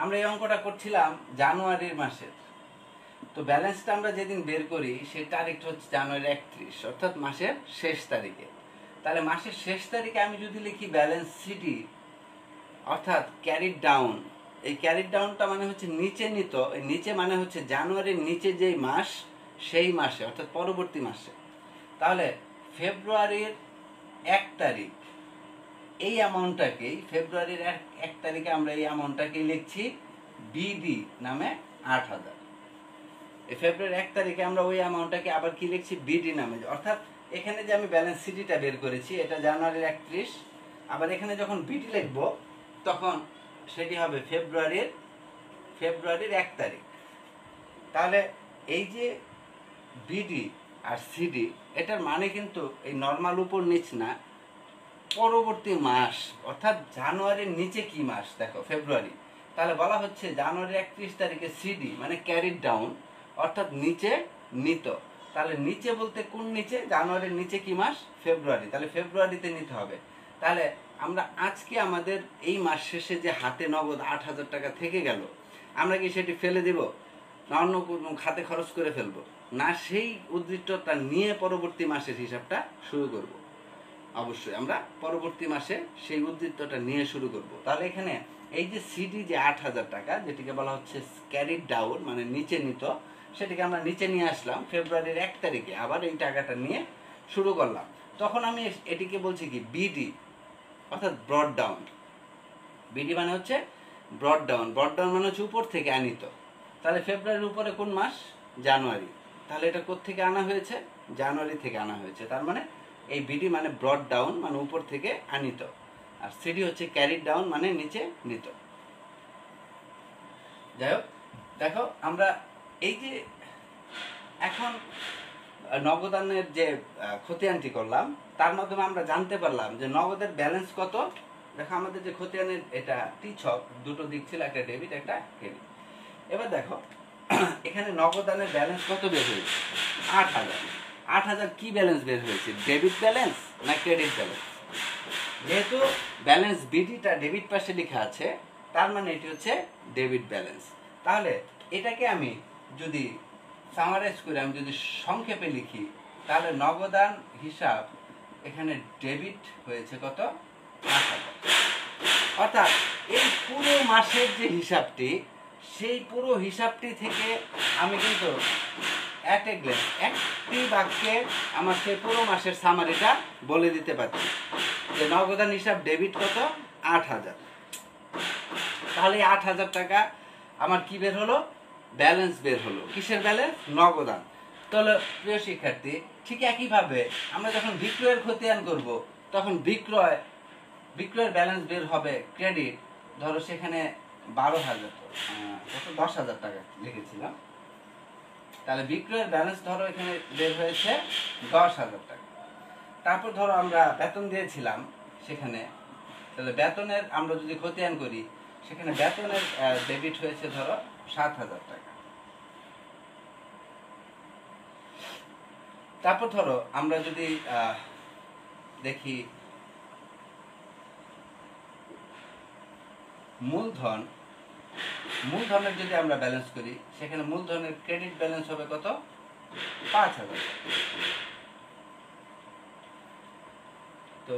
আমরা এই অঙ্কটা করছিলাম জানুয়ারির মাসের। তো ব্যালেন্সটা আমরা যেদিন বের করি সেই তারিখটা হচ্ছে জানুয়ারি 31, অর্থাৎ মাসের শেষ তারিখে। তাহলে মাসের শেষ তারিখে আমি যদি লিখি ব্যালেন্স সিডি অর্থাৎ ক্যারিড ডাউন, এই ক্যারিড ডাউনটা মানে হচ্ছে নিচে নিত। এই নিচে মানে হচ্ছে জানুয়ারির নিচে যেই মাস সেই মাসে, অর্থাৎ পরবর্তী মাসে। তাহলে ফেব্রুয়ারির 1 তারিখ, এই অ্যামাউন্টটাকেই ফেব্রুয়ারির 1 তারিখে আমরা এই অ্যামাউন্টটাকে লিখছি বিডি নামে 8,000। এই ফেব্রুয়ারির 1 তারিখে আমরা ওই অ্যামাউন্টটাকে আবার কি লিখছি, বিডি নামে। অর্থাৎ এখানে যে আমি ব্যালেন্স সিডিটা বের করেছি এটা জানুয়ারির 31, আবার এখানে যখন বিডি লিখবো তখন সেটি হবে ফেব্রুয়ারির 1 তারিখ। তাহলে এই যে বিডি আর সিডি, এটার মানে কিন্তু এই নর্মাল উপর নিচ না, পরবর্তী মাস, অর্থাৎ জানুয়ারির নিচে কি মাস, দেখো ফেব্রুয়ারি। তাহলে বলা হচ্ছে জানুয়ারির 31 তারিখে সিডি মানে ক্যারিড ডাউন, অর্থাৎ নিচে নিত। তাহলে নিচে বলতে কোন নিচে, জানুয়ারির নিচে কি মাস, ফেব্রুয়ারি। তাহলে ফেব্রুয়ারিতে নিতে হবে। তাহলে আমরা আজকে আমাদের এই মাস শেষে যে হাতে নগদ 8,000 টাকা থেকে গেল, আমরা কি সেটি ফেলে দেব না অন্য কোনো খাতে খরচ করে ফেলবো না, সেই উদ্বৃত্তটা নিয়ে পরবর্তী মাসের হিসাবটা শুরু করব। অবশ্যই আমরা পরবর্তী মাসে সেই উদ্বৃত্তটা নিয়ে শুরু করব। তাহলে এখানে এই যে সিডি যে 8,000 টাকা, যেটিকে বলা হচ্ছে ক্যারিড ডাউন মানে নিচে নিত, সেটিকে আমরা নিচে নিয়ে আসলাম ফেব্রুয়ারির 1 তারিখে, আবার এই টাকাটা নিয়ে শুরু করলাম। তখন আমি এটিকে বলছি কি বিডি, অর্থাৎ ব্রড ডাউন। বিডি মানে হচ্ছে ব্রড ডাউন, ব্রড ডাউন মানে হচ্ছে উপর থেকে আনিত। তাহলে ফেব্রুয়ারির উপরে কোন মাস, জানুয়ারি। তাহলে এটা কোত্থেকে আনা হয়েছে, জানুয়ারি থেকে আনা হয়েছে। তার মানে এই বিডি মানে ব্রড ডাউন মানে উপর থেকে আনিত, আর সিডি হচ্ছে ক্যারিড ডাউন মানে নিচে নিত। যাই হোক, দেখো আমরা এই যে এখন নগদানের যে খতিয়ানটি করলাম তার মাধ্যমে আমরা জানতে পারলাম যে নগদের ব্যালেন্স কত। দেখো আমাদের যে খতিয়ানের এটা টি ছক, দুটো দিক ছিল, একটা ডেবিট একটা ক্রেডিট। এবার দেখো এখানে নগদানের ব্যালেন্স কত বের হয়েছে, 8,000। 8,000 কি ব্যালেন্স বের হয়েছে, ডেবিট ব্যালেন্স না ক্রেডিট ব্যালেন্স? যেহেতু ব্যালেন্স বিডিটা ডেবিট পাশে লেখা আছে, তার মানে এটি হচ্ছে ডেবিট ব্যালেন্স। তাহলে এটাকে আমি যদি সামারাইজ করে আমি যদি সংক্ষেপে লিখি, তাহলে নগদান হিসাব এখানে ডেবিট হয়েছে কত, 8,000। অর্থাৎ এই পুরো মাসের যে হিসাবটি, সেই পুরো হিসাবটি থেকে আমি কিন্তু একটি বাক্যে আমার সেই পুরো মাসের সামারিটা বলে দিতে পারছি যে নগদান হিসাব ডেবিট কত, 8,000। তাহলে 8,000 টাকা আমার কি বের হলো, ব্যালেন্স বের হলো। কিসের ব্যালেন্স, নগদান। তাহলে প্রিয় শিক্ষার্থী, ঠিক একইভাবে আমরা যখন বিক্রয়ের খতিয়ান করব তখন বিক্রয়ের ব্যালেন্স বের হবে ক্রেডিট। ধরো সেখানে 12,000, 10,000 টাকা লিখেছিলাম। তাহলে বিক্রয়ের ব্যালেন্স ধরো এখানে বের হয়েছে 10,000 টাকা। তারপর ধরো আমরা বেতন দিয়েছিলাম সেখানে, তাহলে বেতনের আমরা যদি খতিয়ান করি সেখানে বেতনের ডেবিট হয়েছে ধরো 7,000 টাকা। তারপর ধরো আমরা যদি দেখি মূলধনের যদি আমরা ব্যালেন্স করি সেখানে মূলধনের ক্রেডিট ব্যালেন্স হবে কত? 5,000। তো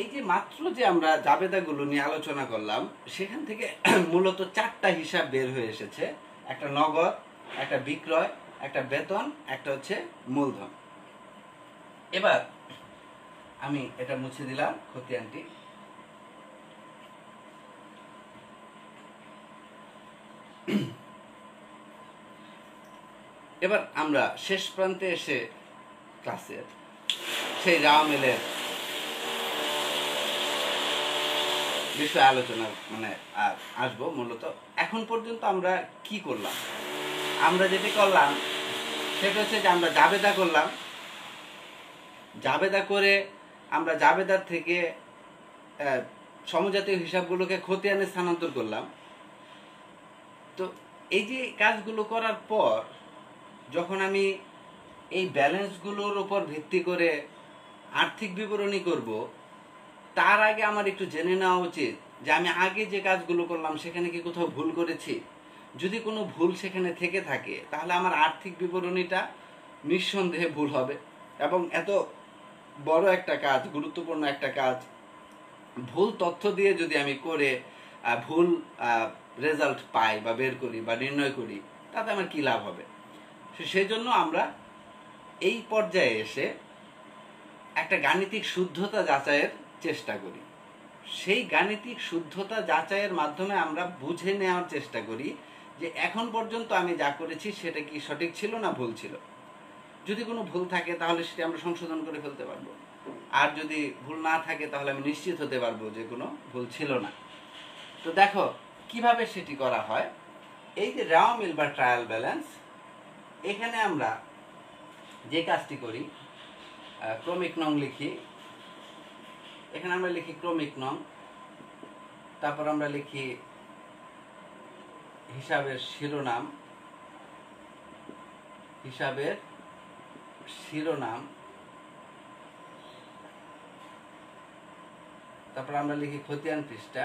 এই যে মাত্র যে আমরা জাবেদাগুলো নিয়ে আলোচনা করলাম সেখান থেকে মূলত 4টা হিসাব বের হয়ে এসেছে, একটা নগদ, একটা বিক্রয়, একটা বেতন, একটা হচ্ছে মূলধন। এবার আমি এটা মুছে দিলাম খতিয়ানটি। এবার আমরা শেষ প্রান্তে এসে ক্লাসের সেই রাও মিলের বিষয়ে আলোচনা আসবো। মূলত এখন পর্যন্ত আমরা কি করলাম? আমরা যেটা করলাম সেটা হচ্ছে যে আমরা জাবেদা করলাম, জাবেদা করে আমরা জাবেদার থেকে সমজাতীয় হিসাবগুলোকে খতিয়ানে স্থানান্তর করলাম। তো এই যে কাজগুলো করার পর যখন আমি এই ব্যালেন্সগুলোর উপর ভিত্তি করে আর্থিক বিবরণী করব, তার আগে আমার একটু জেনে নেওয়া উচিত যে আমি আগে যে কাজগুলো করলাম সেখানে কি কোথাও ভুল করেছি। যদি কোনো ভুল সেখানে থেকে থাকে তাহলে আমার আর্থিক বিবরণীটা নিঃসন্দেহে ভুল হবে। এবং এত বড় একটা কাজ, গুরুত্বপূর্ণ একটা কাজ ভুল তথ্য দিয়ে যদি আমি করে ভুল রেজাল্ট পাই বা বের করি বা নির্ণয় করি, তাতে আমার কি লাভ হবে? সেই জন্য আমরা এই পর্যায়ে এসে একটা গাণিতিক শুদ্ধতা যাচাইয়ের চেষ্টা করি। সেই গাণিতিক শুদ্ধতা যাচাইয়ের মাধ্যমে আমরা বুঝে নেওয়ার চেষ্টা করি যে এখন পর্যন্ত আমি যা করেছি সেটা কি সঠিক ছিল না ভুল ছিল। যদি কোনো ভুল থাকে তাহলে সেটা আমরা সংশোধন করে ফেলতে পারবো, আর যদি ভুল না থাকে তাহলে আমি নিশ্চিত হতে পারবো যে কোনো ভুল ছিল না। তো দেখো কিভাবে সেটি করা হয়। এই যে রাও মিল বা ট্রায়াল ব্যালেন্স, এখানে আমরা যে কাজটি করি, ক্রমিক নং লিখি। এখানে আমরা লিখি ক্রমিক নং, তারপর আমরা লিখি হিসাবের শিরোনাম, তারপর আমরা লিখি খতিয়ান পৃষ্ঠা,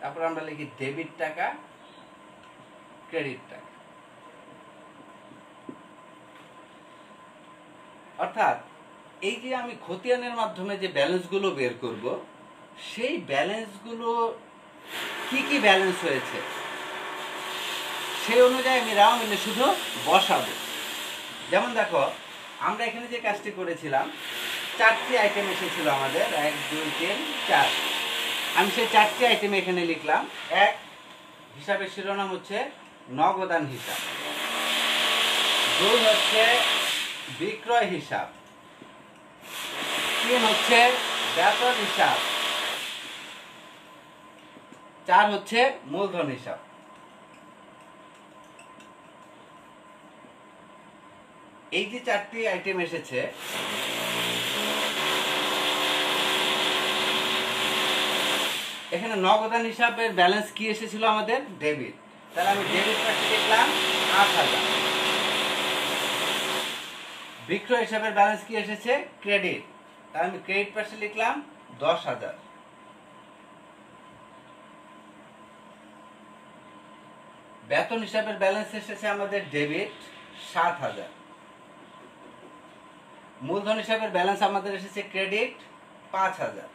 তারপর আমরা লিখি ডেবিট টাকা, ক্রেডিট টাকা। অর্থাৎ এই যে আমি খতিয়ানের মাধ্যমে যে ব্যালেন্সগুলো বের করব, সেই ব্যালেন্সগুলো কি কি ব্যালেন্স হয়েছে সেই অনুযায়ী আমি রাও মিলে শুধু বসাবো। যেমন দেখো আমরা এখানে যে কাজটি করেছিলাম, 4টি আইটেম এসেছিল আমাদের, 1 2 3 4। আমি সেই 4টি আইটেম এখানে লিখলাম। 1, হিসাবের শিরোনাম হচ্ছে নগদান হিসাব। 2 হচ্ছে বিক্রয় হিসাব। 3 হচ্ছে বেতন হিসাব। 4 হচ্ছে মূলধন হিসাব। এই যে 4টি আইটেম এসেছে, এখানে নগদান হিসাবের ব্যালেন্স কি এসেছিল আমাদের? ডেবিট। তাহলে আমি ডেবিট পাশে লিখলাম 8,000। বিক্রয় হিসাবের ব্যালেন্স কি এসেছে? ক্রেডিট। তাহলে আমি ক্রেডিট পাশে লিখলাম 10,000। বেতন হিসাবের ব্যালেন্স এসেছে আমাদের ডেবিট 7,000। মূলধন হিসাবের ব্যালেন্স আমাদের এসেছে ক্রেডিট 5,000।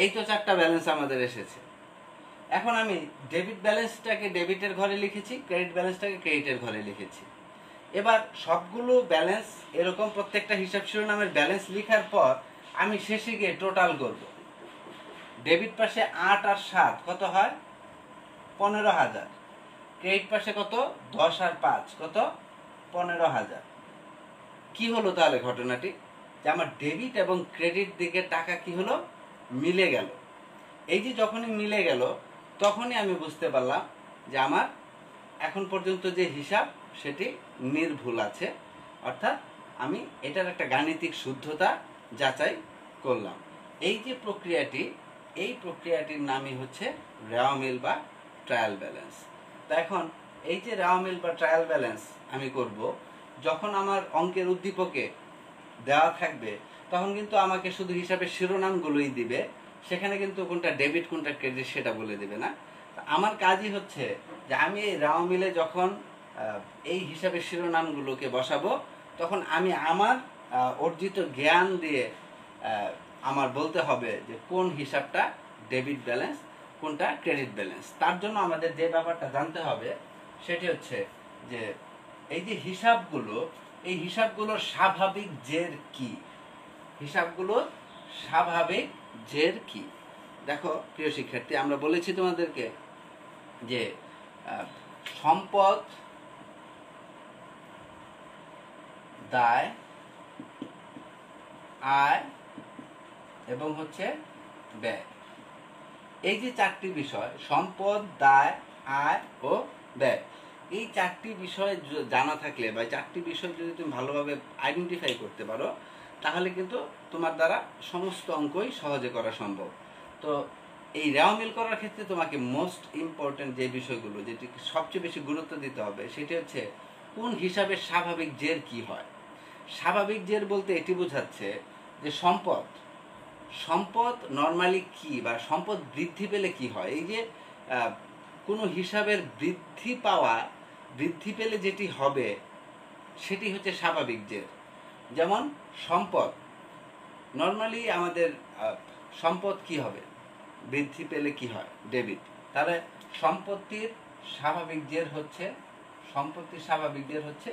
এই তো 4টা ব্যালেন্স আমাদের এসেছে। এখন আমি ডেবিট ব্যালেন্সটাকে ডেবিটের ঘরে লিখেছি, ক্রেডিট ব্যালেন্সটাকে ক্রেডিটের ঘরে লিখেছি। এবার সবগুলো ব্যালেন্স এরকম প্রত্যেকটা হিসাব শিরোনামের ব্যালেন্স লেখার পর আমি শেষে গিয়ে টোটাল করব। ডেবিট পাশে 8 আর 7 কত হয়? 15,000। ক্রেডিট পাশে কত? 10 আর 5 কত? 15,000। কি হলো তাহলে ঘটনাটি? যে আমার ডেবিট এবং ক্রেডিট দিকে টাকা কি হলো? মিলে গেল। এই যে যখনই মিলে গেল তখনই আমি বুঝতে পারলাম যে আমার এখন পর্যন্ত যে হিসাব সেটি নির্ভুল আছে, অর্থাৎ আমি এটার একটা গাণিতিক শুদ্ধতা যাচাই করলাম। এই যে প্রক্রিয়াটি, এই প্রক্রিয়াটির নামই হচ্ছে রেওয়া মিল বা ট্রায়াল ব্যালেন্স। তা এখন এই যে রেওয়া মিল বা ট্রায়াল ব্যালেন্স আমি করব, যখন আমার অঙ্কের উদ্দীপকে দেওয়া থাকবে তখন কিন্তু আমাকে শুধু হিসাবের শিরোনামগুলোই দিবে, সেখানে কিন্তু কোনটা ডেবিট কোনটা ক্রেডিট সেটা বলে দিবে না। আমার কাজই হচ্ছে যে আমি এই রেওয়া মিলে যখন এই হিসাবের শিরোনামগুলোকে বসাবো, তখন আমি আমার অর্জিত জ্ঞান দিয়ে আমার বলতে হবে যে কোন হিসাবটা ডেবিট ব্যালেন্স কোনটা ক্রেডিট ব্যালেন্স। তার জন্য আমাদের যে ব্যাপারটা জানতে হবে সেটি হচ্ছে যে এই যে হিসাবগুলো, এই হিসাবগুলোর স্বাভাবিক জের কি, হিসাবগুলোর স্বাভাবিক জের কি। দেখো প্রিয় শিক্ষার্থী, আমরা বলেছি তোমাদেরকে যে সম্পদ, দায়, আয় এবং হচ্ছে ব্যয়, এই যে চারটি বিষয় সম্পদ, দায়, আয় ও ব্যয়, এই চারটি বিষয় জানা থাকলে বা চারটি বিষয় যদি তুমি ভালোভাবে আইডেন্টিফাই করতে পারো, তাহলে কিন্তু তোমার দ্বারা সমস্ত অঙ্কই সহজে করা সম্ভব। তো এই রেওয়া মিল করার ক্ষেত্রে তোমাকে মোস্ট ইম্পর্টেন্ট যে বিষয়গুলো, যেটি সবচেয়ে বেশি গুরুত্ব দিতে হবে, সেটি হচ্ছে কোন হিসাবের স্বাভাবিক জের কি হয়। স্বাভাবিক জের বলতে এটি বোঝাচ্ছে যে সম্পদ, সম্পদ নর্মালি কি বা সম্পদ বৃদ্ধি পেলে কি হয়। এই যে কোনো হিসাবের বৃদ্ধি পেলে যেটি হবে সেটি হচ্ছে স্বাভাবিক জের। যেমন সম্পদ, নর্মালি আমাদের সম্পদ কি হবে, বৃদ্ধি পেলে কি হয়, ডেবিট। তাহলে সম্পত্তির স্বাভাবিক জের হচ্ছে, সম্পত্তির স্বাভাবিক জের হচ্ছে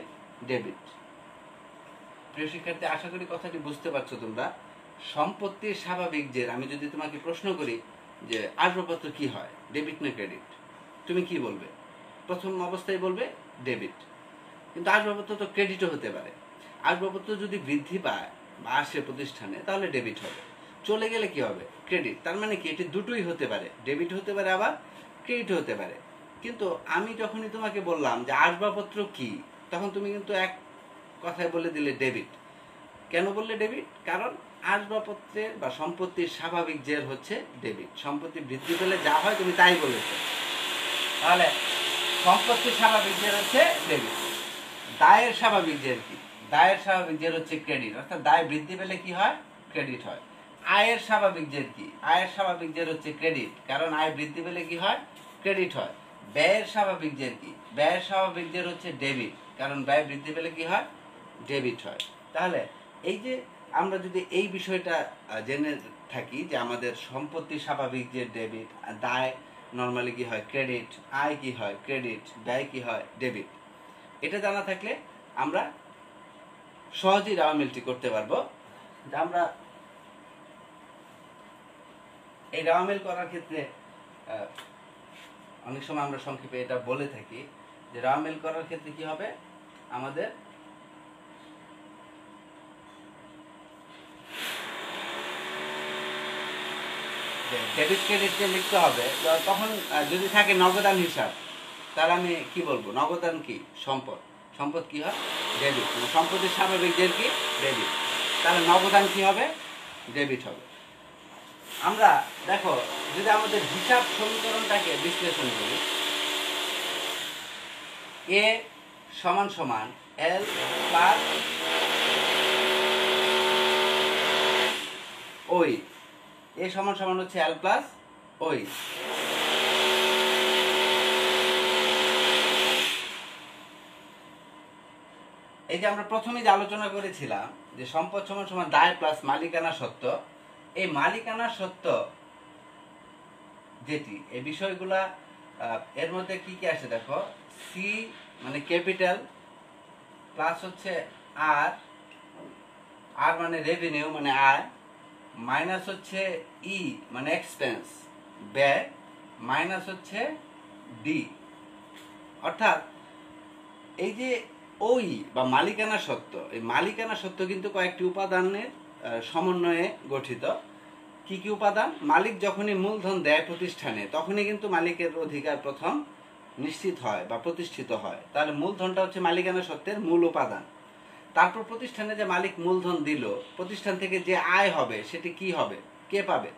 ডেবিট। প্রিয় শিক্ষার্থী, আশা করি কথাটি বুঝতে পারছো তোমরা। সম্পত্তির স্বাভাবিক জের, আমি যদি তোমাকে প্রশ্ন করি যে আসবাবপত্র কি হয়, ডেবিট না ক্রেডিট, তুমি কি বলবে? প্রথম অবস্থায় বলবে ডেবিট, কিন্তু আসবাবপত্র তো ক্রেডিটও হতে পারে। আসবাবপত্র যদি বৃদ্ধি পায় বা আসে প্রতিষ্ঠানে, তাহলে ডেবিট হবে। চলে গেলে কি হবে, ক্রেডিট। তার মানে কি, এটি দুটোই হতে পারে, ডেবিট হতে পারে আবার ক্রেডিট হতে পারে। কিন্তু আমি যখনই তোমাকে বললাম যে আসবাবপত্র কি, তখন তুমি কিন্তু এক কথায় বলে দিলে ডেবিট। কেন বললে ডেবিট? কারণ আসবাবপত্রের বা সম্পত্তির স্বাভাবিক জের হচ্ছে ডেবিট। সম্পত্তি বৃদ্ধি পেলে যা হয় তুমি তাই বলেছো, তাহলে সম্পত্তির স্বাভাবিক জের হচ্ছে ডেবিট। দায়ের স্বাভাবিক জের কি? দায়ের স্বাভাবিক জের হচ্ছে ক্রেডিট, অর্থাৎ দায় বৃদ্ধি পেলে কি হয়, ক্রেডিট হয়। আয়ের স্বাভাবিক জের কি? আয়ের স্বাভাবিক জের হচ্ছে ক্রেডিট, কারণ আয় বৃদ্ধি পেলে কি হয়, ক্রেডিট হয়। ব্যয়ের স্বাভাবিক জের কি? ব্যয়ের স্বাভাবিক জের হচ্ছে ডেবিট, কারণ ব্যয় বৃদ্ধি পেলে কি হয়, ডেবিট হয়। তাহলে এই যে আমরা যদি এই বিষয়টা জেনে থাকি যে আমাদের সম্পত্তির স্বাভাবিক জের ডেবিট, দায় নর্মালি কি হয়, ক্রেডিট, আয় কি হয়, ক্রেডিট, ব্যয় কি হয়, ডেবিট, এটা জানা থাকলে আমরা সহজেই রেওয়া মিলটি করতে পারবো। আমরা এই রেওয়া মিল করার ক্ষেত্রে অনেক সময় আমরা সংক্ষেপে এটা বলে থাকি যে রেওয়া মিল করার ক্ষেত্রে কি হবে, আমাদের ডেবিট ক্রেডিটকে লিখতে হবে। তখন যদি থাকে নগদান হিসাব, তাহলে আমি কি বলবো, নগদান কি, সম্পদ, সম্পদ কি হয়, ডেবিট, সম্পদের স্বাভাবিক জের কি, ডেবিট, তাহলে নগদান কি হবে, ডেবিট হবে। আমরা দেখো যদি আমাদের হিসাব সমীকরণটাকে বিশ্লেষণ করি, এ সমান সমান এল প্লাস ওই, এ সমান সমান হচ্ছে এল প্লাস ওই। এই যে আমরা প্রথমে যে আলোচনা করেছিলাম যে সম্পদ সমান সমান দায় প্লাস মালিকানা সত্ত্ব, এই মালিকানা সত্ত্ব যেটি, এই বিষয়গুলা এর মধ্যে কি কি আসে দেখো, সি মানে ক্যাপিটাল, প্লাস হচ্ছে আর, আর মানে রেভিনিউ মানে আয়, মাইনাস হচ্ছে ই মানে এক্সপেন্স ব্যয়, মাইনাস হচ্ছে ডি। অর্থাৎ এই যে ওই বা মালিকানা সত্ত্ব, এই মালিকানা সত্ত্ব কিন্তু কয়েকটি উপাদানের সমন্বয়ে গঠিত। কি কি উপাদান? মালিক যখনই মূলধন দেয় প্রতিষ্ঠানে, তখনই কিন্তু মালিকের অধিকার প্রথম নিশ্চিত হয় বা প্রতিষ্ঠিত হয়, তাহলে মূলধনটা হচ্ছে মালিকানা সত্ত্বের মূল উপাদান। তারপর প্রতিষ্ঠানে যে মালিক মূলধন দিল, প্রতিষ্ঠান থেকে যে আয় হবে সেটি কি হবে, কে পাবে?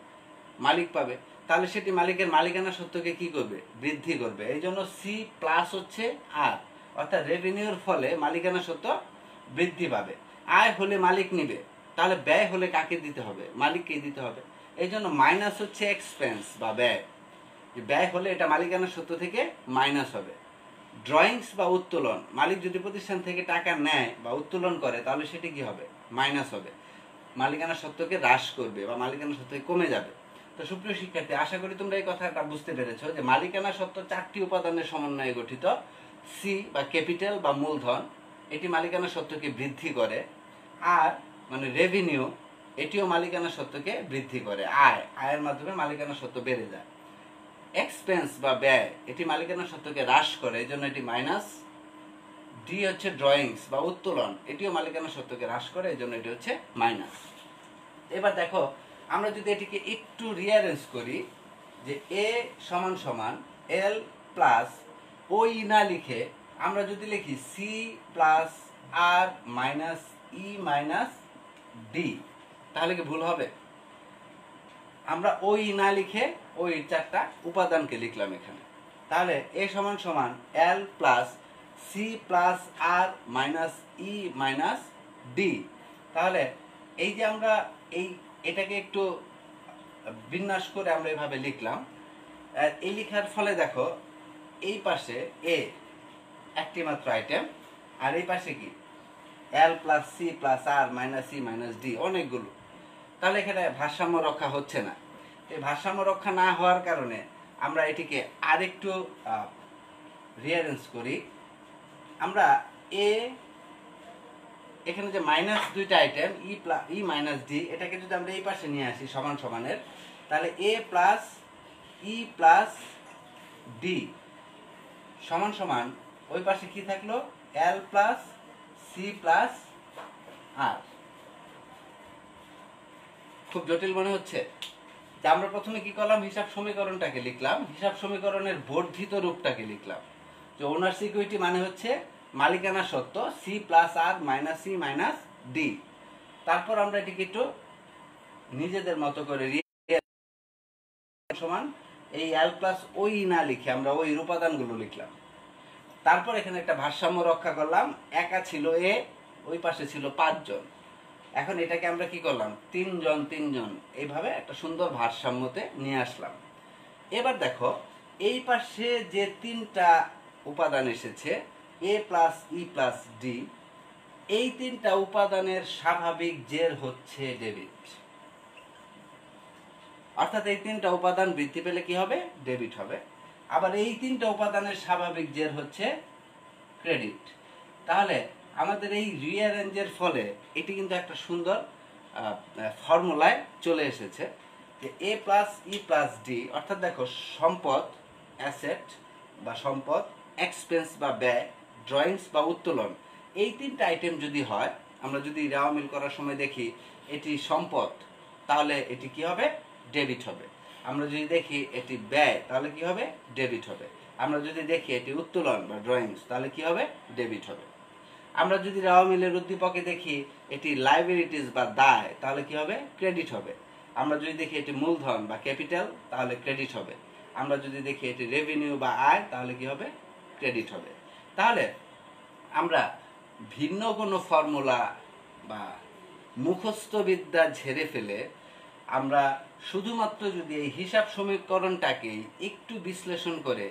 মালিক পাবে। তাহলে সেটি মালিকের মালিকানা সত্ত্বকে কি করবে? বৃদ্ধি করবে। এই জন্য সি প্লাস হচ্ছে আর, অর্থাৎ রেভিনিউর ফলে মালিকানা সত্ত্ব বৃদ্ধি পাবে। আয় হলে মালিক নিবে, তাহলে ব্যয় হলে কাকে দিতে হবে? মালিককেই দিতে হবে। এই জন্য মাইনাস হচ্ছে এক্সপেন্স বা ব্যয়। ব্যয় হলে এটা মালিকানা সত্ত্ব থেকে মাইনাস হবে। ড্রয়িংস বা উত্তোলন, মালিক যদি প্রতিষ্ঠান থেকে টাকা নেয় বা উত্তোলন করে তাহলে সেটি কি হবে? মাইনাস হবে, মালিকানা সত্ত্বকে হ্রাস করবে বা মালিকানা সত্ত্ব কমে যাবে। তো সুপ্রিয় শিক্ষার্থী, আশা করি তোমরা এই কথাটা বুঝতে পেরেছো যে মালিকানা সত্ত্ব 4টি উপাদানের সমন্বয়ে গঠিত। সি বা ক্যাপিটাল বা মূলধন, এটি মালিকানা সত্ত্বকে বৃদ্ধি করে। আর মানে রেভিনিউ, এটিও মালিকানা সত্ত্বকে বৃদ্ধি করে। আয়ের মাধ্যমে মালিকানা সত্ত্ব বেড়ে যায়। এক্সপেন্স বা ব্যয়, এটি মালিকানা সত্ত্বকে হ্রাস করে, এই জন্য এটি মাইনাস। ডি হচ্ছে ড্রয়িংস বা উত্তোলন, এটিও মালিকানা সত্ত্বকে হ্রাস করে, এই জন্য এটি হচ্ছে মাইনাস। এবার দেখো, আমরা যদি এটিকে একটু রিঅ্যারেঞ্জ করি, যে এ সমান সমান এল প্লাস ওই না লিখে আমরা যদি লিখি সি প্লাস আর মাইনাস ই মাইনাস ডি, তাহলে কি ভুল হবে? আমরা ওই না লিখে ওই 4টা উপাদানকে লিখলাম এখানে। তাহলে এ সমান সমান এল প্লাস সি প্লাস আর মাইনাস ই মাইনাস ডি। তাহলে এই যে আমরা এটাকে একটু বিন্যাস করে আমরা এভাবে লিখলাম। এই লেখার ফলে দেখো, এই পাশে এ একটি মাত্র আইটেম, আর এই পাশে কি এল প্লাস সি প্লাস আর মাইনাস ই মাইনাস ডি অনেকগুলো। তাহলে এখানে ভারসাম্য রক্ষা হচ্ছে না। এই ভারসাম্য রক্ষা না হওয়ার কারণে আমরা এটিকে আরেকটু রিঅ্যারেঞ্জ করি। আমরা এ এখানে যে মাইনাস দুইটা আইটেম ই মাইনাস ডি, এটাকে যদি আমরা এই পাশে নিয়ে আসি সমান সমানের, তাহলে এ প্লাস ই প্লাস ডি সমান সমান ওই পাশে কি থাকলো? এল প্লাস সি প্লাস আর। খুব জটিল মনে হচ্ছে? যে আমরা প্রথমে কি করলাম? হিসাব সমীকরণটাকে লিখলাম, হিসাব সমীকরণের বর্ধিত রূপটাকে লিখলাম। যে ওনার্স ইকুইটি মানে হচ্ছে মালিকানা সত্ত্ব সি প্লাস আর মাইনাস সি মাইনাস ডি। তারপর আমরা এটিকে একটু নিজেদের মতো করে সমান এই এল প্লাস ওই না লিখে আমরা ওই উপাদানগুলো লিখলাম। তারপর এখানে একটা ভারসাম্য রক্ষা করলাম। একা ছিল এ, ওই পাশে ছিল 5 জন। এখন এটাকে আমরা কি করলাম? 3 জন 3 জন, এইভাবে একটা সুন্দর ভারসাম্যতে নিয়ে আসলাম। এবার দেখো, এই পাশে যে 3টা উপাদান এসেছে এ প্লাস ই প্লাস ডি, এই 3টা উপাদানের স্বাভাবিক জের হচ্ছে ডেবিট। অর্থাৎ এই 3টা উপাদান বৃদ্ধি পেলে কি হবে? ডেবিট হবে। আবার এই 3টা উপাদানের স্বাভাবিক জের হচ্ছে ক্রেডিট। তাহলে আমাদের এই রিঅ্যারেঞ্জের ফলে এটি কিন্তু একটা সুন্দর ফর্মুলায় চলে এসেছে যে এ প্লাস ই প্লাস ডি, অর্থাৎ দেখো সম্পদ অ্যাসেট বা সম্পদ, এক্সপেন্স বা ব্যয়, ড্রয়িংস বা উত্তোলন, এই 3টা আইটেম যদি হয়, আমরা যদি রাও মিল করার সময় দেখি এটি সম্পদ, তাহলে এটি কি হবে? ডেবিট হবে। আমরা যদি দেখি এটি ব্যয়, তাহলে কি হবে? ডেবিট হবে। আমরা যদি দেখি এটি উত্তোলন বা ড্রয়িংস, তাহলে কি হবে? ডেবিট হবে। আমরা যদি রাও মিলের উদ্দীপকে দেখি এটি লাইবিলিটিস বা দায়, তাহলে কি হবে? ক্রেডিট হবে। আমরা যদি দেখি এটি মূলধন বা ক্যাপিটাল, তাহলে ক্রেডিট হবে। আমরা যদি দেখি এটি রেভিনিউ বা আয়, তাহলে কি হবে? ক্রেডিট হবে। তাহলে আমরা ভিন্ন কোনো ফর্মুলা বা মুখস্থ বিদ্যা ঝেড়ে ফেলে আমরা শুধুমাত্র যদি এই হিসাব সমীকরণটাকেই একটু বিশ্লেষণ করে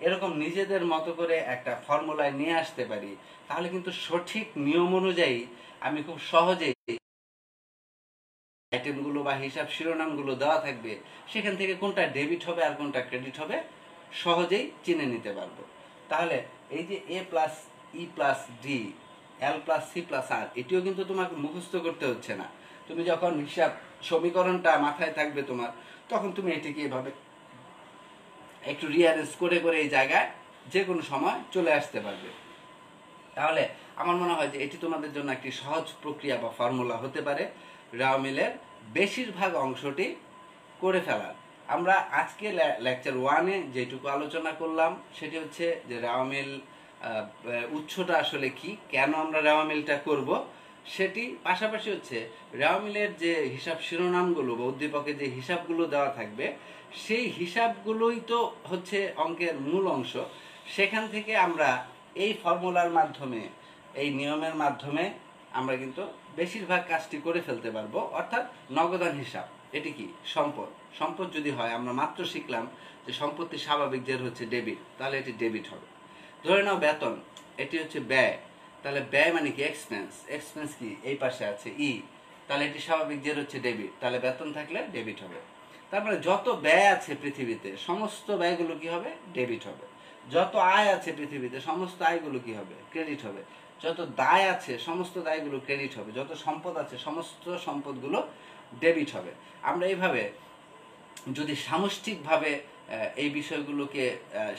এরকম নিজেদের মতো করে একটা ফর্মুলায় নিয়ে আসতে পারি, তাহলে কিন্তু সঠিক নিয়ম অনুযায়ী আমি খুব সহজেই আইটেমগুলো বা হিসাব শিরোনামগুলো দেওয়া থাকবে, সেখান থেকে কোনটা ডেবিট হবে আর কোনটা ক্রেডিট হবে সহজেই চিনে নিতে পারবো। তাহলে এই যে এ প্লাস ই প্লাস ডি, এল প্লাস সি প্লাস আর, এটিও কিন্তু তোমাকে মুখস্থ করতে হচ্ছে না। তুমি যখন হিসাব সমীকরণটা মাথায় থাকবে তোমার, তখন তুমি এটিকে এভাবে একটু রিঅ্যারেঞ্জ করে করে এই জায়গায় যে কোনো সময় চলে আসতে পারবে। তাহলে আমার মনে হয় যে এটি তোমাদের জন্য একটি সহজ প্রক্রিয়া বা ফর্মুলা হতে পারে রাও মিলের বেশিরভাগ অংশটি করে ফেলার। আমরা আজকে লেকচার 1-এ যেটুকু আলোচনা করলাম সেটি হচ্ছে যে রেওয়া মিল উৎসটা আসলে কি, কেন আমরা রেওয়া মিলটা করব, সেটি পাশাপাশি হচ্ছে রেওয়া মিলের যে হিসাব শিরোনামগুলো বা উদ্দীপকে যে হিসাবগুলো দেওয়া থাকবে সেই হিসাবগুলোই তো হচ্ছে অঙ্কের মূল অংশ। সেখান থেকে আমরা এই ফর্মুলার মাধ্যমে, এই নিয়মের মাধ্যমে আমরা কিন্তু বেশিরভাগ কাজটি করে ফেলতে পারবো। অর্থাৎ নগদান হিসাব, এটি কি সম্পদ, সম্পদ যদি হয় আমরা মাত্র শিখলাম যে সম্পত্তি স্বাভাবিক জের হচ্ছে ডেবিট, তাহলে এটি ডেবিট হবে। ধরে নাও বেতন, এটি হচ্ছে ব্যয়, তাহলে ব্যয় মানে কি এক্সপেন্স, এক্সপেন্স কি এই পাশে আছে ই, তাহলে এটি স্বাভাবিক জের হচ্ছে ডেবিট, তাহলে বেতন থাকলে ডেবিট হবে। তারপরে যত ব্যয় আছে পৃথিবীতে সমস্ত ব্যয়গুলো কি হবে, ডেবিট হবে। যত আয় আছে পৃথিবীতে সমস্ত আয়গুলো কি হবে, ক্রেডিট হবে। যত দায় আছে সমস্ত দায়গুলো ক্রেডিট হবে। যত সম্পদ আছে সমস্ত সম্পদগুলো ডেবিট হবে। আমরা এইভাবে যদি সামষ্টিকভাবে এই বিষয়গুলোকে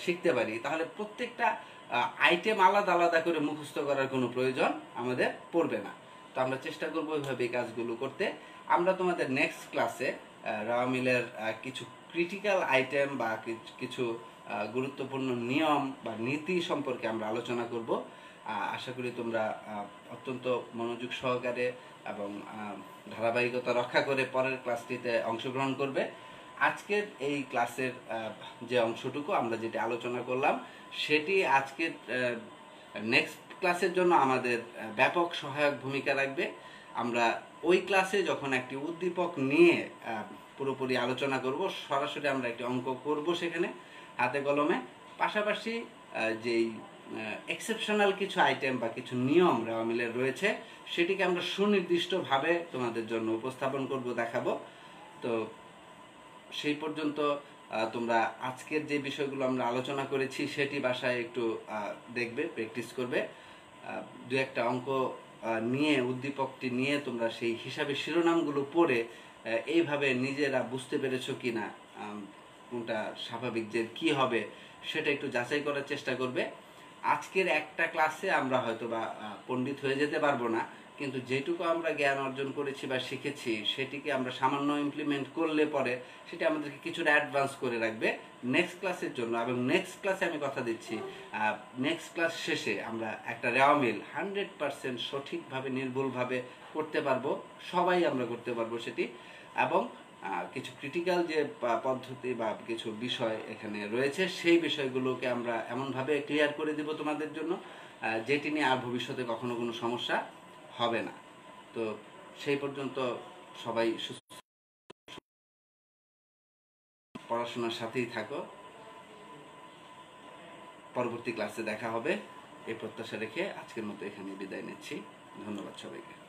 শিখতে পারি তাহলে প্রত্যেকটা আইটেম আলাদা আলাদা করে মুখস্থ করার কোনো প্রয়োজন আমাদের পড়বে না। তো আমরা চেষ্টা করবো ওইভাবে এই কাজগুলো করতে। আমরা তোমাদের নেক্সট ক্লাসে রেওয়া মিলের কিছু ক্রিটিক্যাল আইটেম বা কিছু গুরুত্বপূর্ণ নিয়ম বা নীতি সম্পর্কে আমরা আলোচনা করব। আশা করি তোমরা অত্যন্ত মনোযোগ সহকারে এবং ধারাবাহিকতা রক্ষা করে পরের ক্লাসটিতে অংশগ্রহণ করবে। আজকের এই ক্লাসের যে অংশটুকু আমরা যেটি আলোচনা করলাম সেটি আজকের নেক্সট ক্লাসের জন্য আমাদের ব্যাপক সহায়ক ভূমিকা রাখবে। আমরা ওই ক্লাসে যখন একটি উদ্দীপক নিয়ে পুরোপুরি আলোচনা করব, সরাসরি আমরা একটি অঙ্ক করব সেখানে হাতে কলমে, পাশাপাশি যেই এক্সেপশনাল কিছু আইটেম বা কিছু নিয়ম রেওয়া মিলের রয়েছে সেটিকে আমরা সুনির্দিষ্টভাবে তোমাদের জন্য উপস্থাপন করব, দেখাবো। তো সেই পর্যন্ত তোমরা আজকের যে বিষয়গুলো আমরা আলোচনা করেছি সেটি বাসায় একটু দেখবে, প্র্যাকটিস করবে। দু একটা অঙ্ক নিয়ে, উদ্দীপকটি নিয়ে তোমরা সেই হিসাবে শিরোনামগুলো পড়ে এইভাবে নিজেরা বুঝতে পেরেছো কি না, কোনটা স্বাভাবিক যে কি হবে সেটা একটু যাচাই করার চেষ্টা করবে। আজকের একটা ক্লাসে আমরা হয়তো বা পণ্ডিত হয়ে যেতে পারবো না, কিন্তু যেটুকু আমরা জ্ঞান অর্জন করেছি বা শিখেছি সেটিকে আমরা সামান্য ইমপ্লিমেন্ট করলে পরে সেটা আমাদেরকে কিছুটা অ্যাডভান্স করে রাখবে নেক্সট ক্লাসের জন্য। এবং নেক্সট ক্লাসে আমি কথা দিচ্ছি, নেক্সট ক্লাস শেষে আমরা একটা রেওয়া মিল 100% সঠিকভাবে নির্ভুলভাবে করতে পারবো, সবাই আমরা করতে পারবো সেটি। এবং কিছু ক্রিটিক্যাল যে পদ্ধতি বা কিছু বিষয় এখানে রয়েছে সেই বিষয়গুলোকে আমরা এমনভাবে ক্লিয়ার করে দিব তোমাদের জন্য যেটি নিয়ে আর ভবিষ্যতে কখনো কোনো সমস্যা হবে না। তো সেই পর্যন্ত সবাই সুস্থ পড়াশোনার সাথেই থাকো। পরবর্তী ক্লাসে দেখা হবে এই প্রত্যাশা রেখে আজকের মতো এখানে বিদায় নিচ্ছি। ধন্যবাদ সবাইকে।